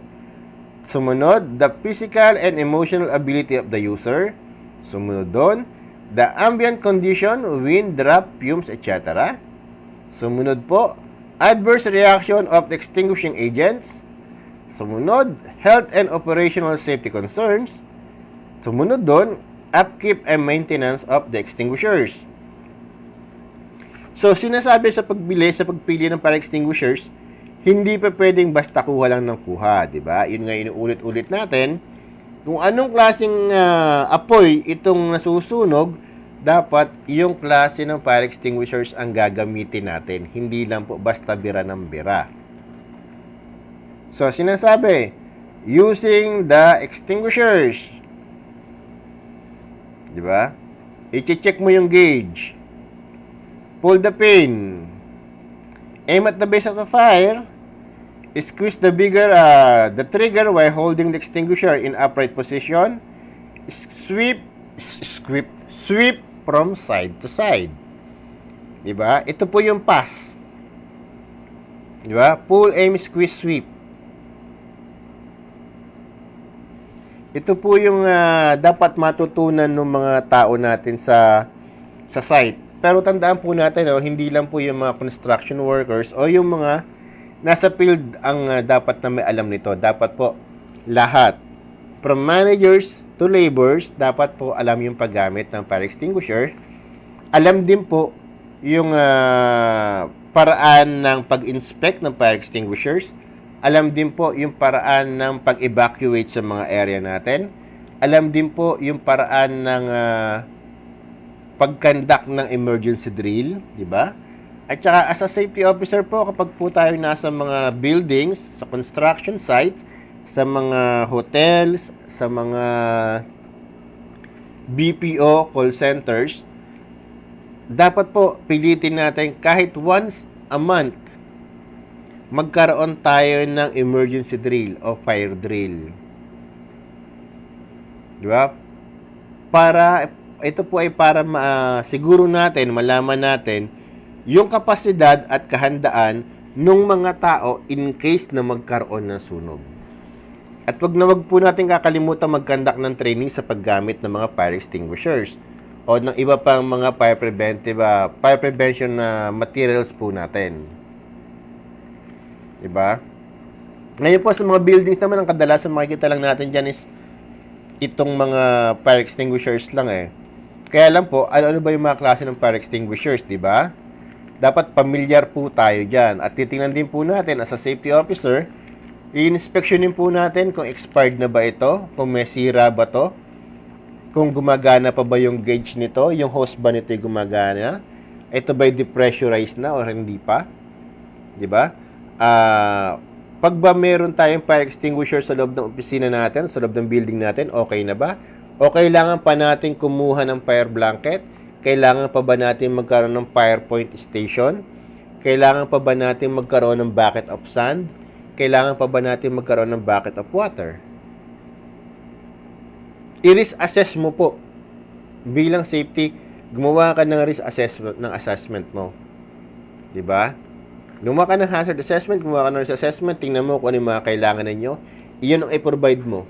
Sumunod, the physical and emotional ability of the user. Sumunod doon, the ambient condition, wind, draft, fumes, etc. Sumunod po, adverse reaction of the extinguishing agents. Sumunod, health and operational safety concerns. Sumunod doon, upkeep and maintenance of the extinguishers. So, sinasabi sa pagpili ng fire extinguishers, hindi pa pwedeng basta kuha lang ng kuha, di ba? Yun nga inuulit-ulit natin. Kung anong klaseng apoy itong nasusunog, dapat yung klase ng fire extinguishers ang gagamitin natin. Hindi lang po basta bira ng bira. So, sinasabi, using the extinguishers. Di ba? I-check mo yung gauge. Pull the pin. Aim at the base of the fire. Squeeze the trigger while holding the extinguisher in upright position. Sweep from side to side. Diba? Ito po yung pass. Diba? Pull, aim, squeeze, sweep. Ito po yung dapat matutunan ng mga tao natin sa site. Pero tandaan po natin, hindi lang po yung mga construction workers o yung mga nasa field ang dapat na may alam nito. Dapat po lahat. From managers to laborers, dapat po alam yung paggamit ng fire extinguisher. Alam din po yung paraan ng pag-inspect ng fire extinguishers. Alam din po yung paraan ng pag-evacuate sa mga area natin. Alam din po yung paraan ng pag-conduct ng emergency drill, di ba? At saka as a safety officer po, kapag po tayo nasa mga buildings, sa construction sites, sa mga hotels, sa mga BPO call centers, dapat po pilitin natin kahit once a month magkaroon tayo ng emergency drill o fire drill. Di ba? Ito po ay para siguro natin, malaman natin yung kapasidad at kahandaan ng mga tao in case na magkaroon ng sunog. At wag po natin kakalimutan mag-conduct ng training sa paggamit ng mga fire extinguishers o ng iba pang mga fire prevention materials po natin. Diba? Ngayon po sa mga buildings naman, ang kadalasan makikita lang natin dyan is itong mga fire extinguishers lang eh. Kaya lang po, ano ba yung mga klase ng fire extinguishers, diba? Dapat pamilyar po tayo dyan. At titingnan din po natin as a safety officer, i-inspectionin po natin kung expired na ba ito, kung may sira ba to, kung gumagana pa ba yung gauge nito, yung hose ba nito yung gumagana, ito ba'y depressurized na o hindi pa, di ba? Pag ba meron tayong fire extinguisher sa loob ng opisina natin, sa loob ng building natin, okay na ba? O kailangan pa natin kumuha ng fire blanket? Kailangan pa ba natin magkaroon ng fire point station? Kailangan pa ba natin magkaroon ng bucket of sand? Kailangan pa ba natin magkaroon ng bucket of water? I-risk assess mo po. Bilang safety, gumawa ka ng risk assessment mo. Diba? Gumawa ka ng hazard assessment, gumawa ka ng risk assessment, tingnan mo kung ano yung mga kailangan ninyo. Iyon ang i-provide mo.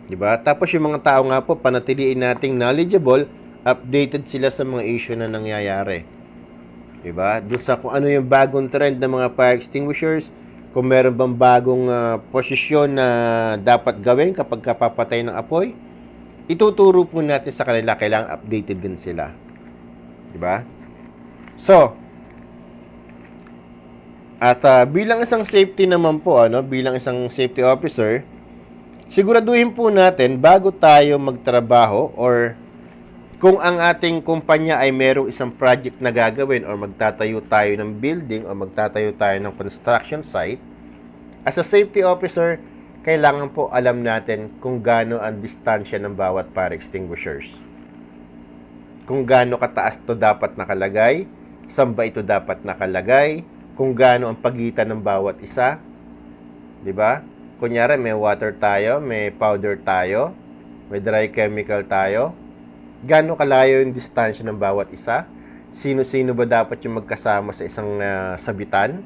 Diba? Tapos yung mga tao nga po, panatiliin nating knowledgeable, updated sila sa mga issue na nangyayari. Diba? Doon sa kung ano yung bagong trend ng mga fire extinguishers, kung meron bang bagong posisyon na dapat gawin kapag kapapatay ng apoy, ituturo po natin sa kanila, kailangan updated din sila. Diba? So, at bilang isang safety naman po, bilang isang safety officer, siguraduhin po natin bago tayo magtrabaho or kung ang ating kumpanya ay merong isang project na gagawin or magtatayo tayo ng building o magtatayo tayo ng construction site, as a safety officer, kailangan po alam natin kung gaano ang distansya ng bawat fire extinguishers. Kung gaano kataas ito dapat nakalagay, saan ba ito dapat nakalagay, kung gaano ang pagitan ng bawat isa, di ba? Kunyari, may water tayo, may powder tayo, may dry chemical tayo. Gaano kalayo yung distansya ng bawat isa? Sino-sino ba dapat yung magkasama sa isang sabitan?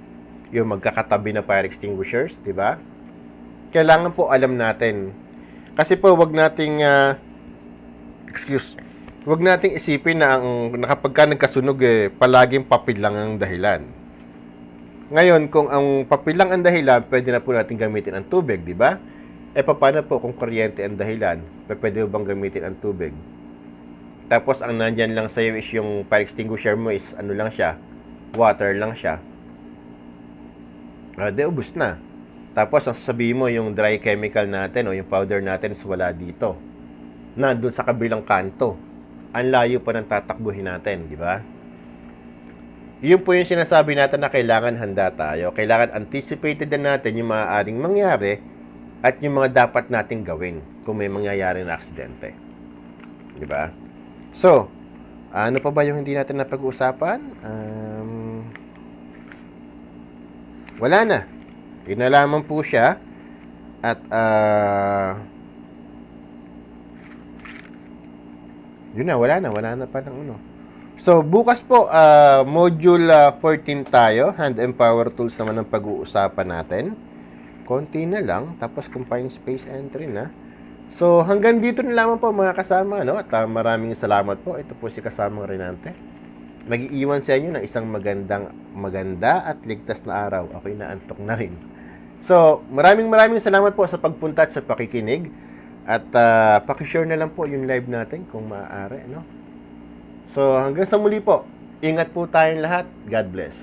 Yung magkakatabi na fire extinguishers, di ba? Kailangan po alam natin. Kasi po, wag nating wag nating isipin na kapag ka nagkasunog palaging papel lang ang dahilan. Ngayon, kung ang papel lang ang dahilan, pwede na po natin gamitin ang tubig, di ba? Paano po kung kuryente ang dahilan? Pwede bang gamitin ang tubig? Tapos, ang nandyan lang sa'yo is yung fire extinguisher mo is ano lang siya, water lang siya. Ubus na. Tapos, ang sasabihin mo, yung dry chemical natin o yung powder natin is wala dito. Nandun sa kabilang kanto. Ang layo pa ng tatakbuhin natin, di ba? Yun po yung sinasabi natin na kailangan handa tayo. Kailangan anticipated na natin yung maaaring mangyari at yung mga dapat nating gawin kung may mangyayari na aksidente. Di ba? So, ano pa ba yung hindi natin napag-uusapan? Wala na. Yun na lamang po siya. At, yun na, wala na pa ng ano. So, bukas po, module 14 tayo. Hand and power tools naman ang pag-uusapan natin. Konti na lang. Tapos, confined space entry na. So, hanggang dito na lamang po mga kasama. No? At maraming salamat po. Ito po si Kasamang Renante. Nag-iiwan sa inyo ng isang maganda at ligtas na araw. Ako'y naantok na rin. So, maraming salamat po sa pagpunta at sa pakikinig. At pakishare na lang po yung live natin kung maaari. No? So, hanggang sa muli po. Ingat po tayong lahat. God bless.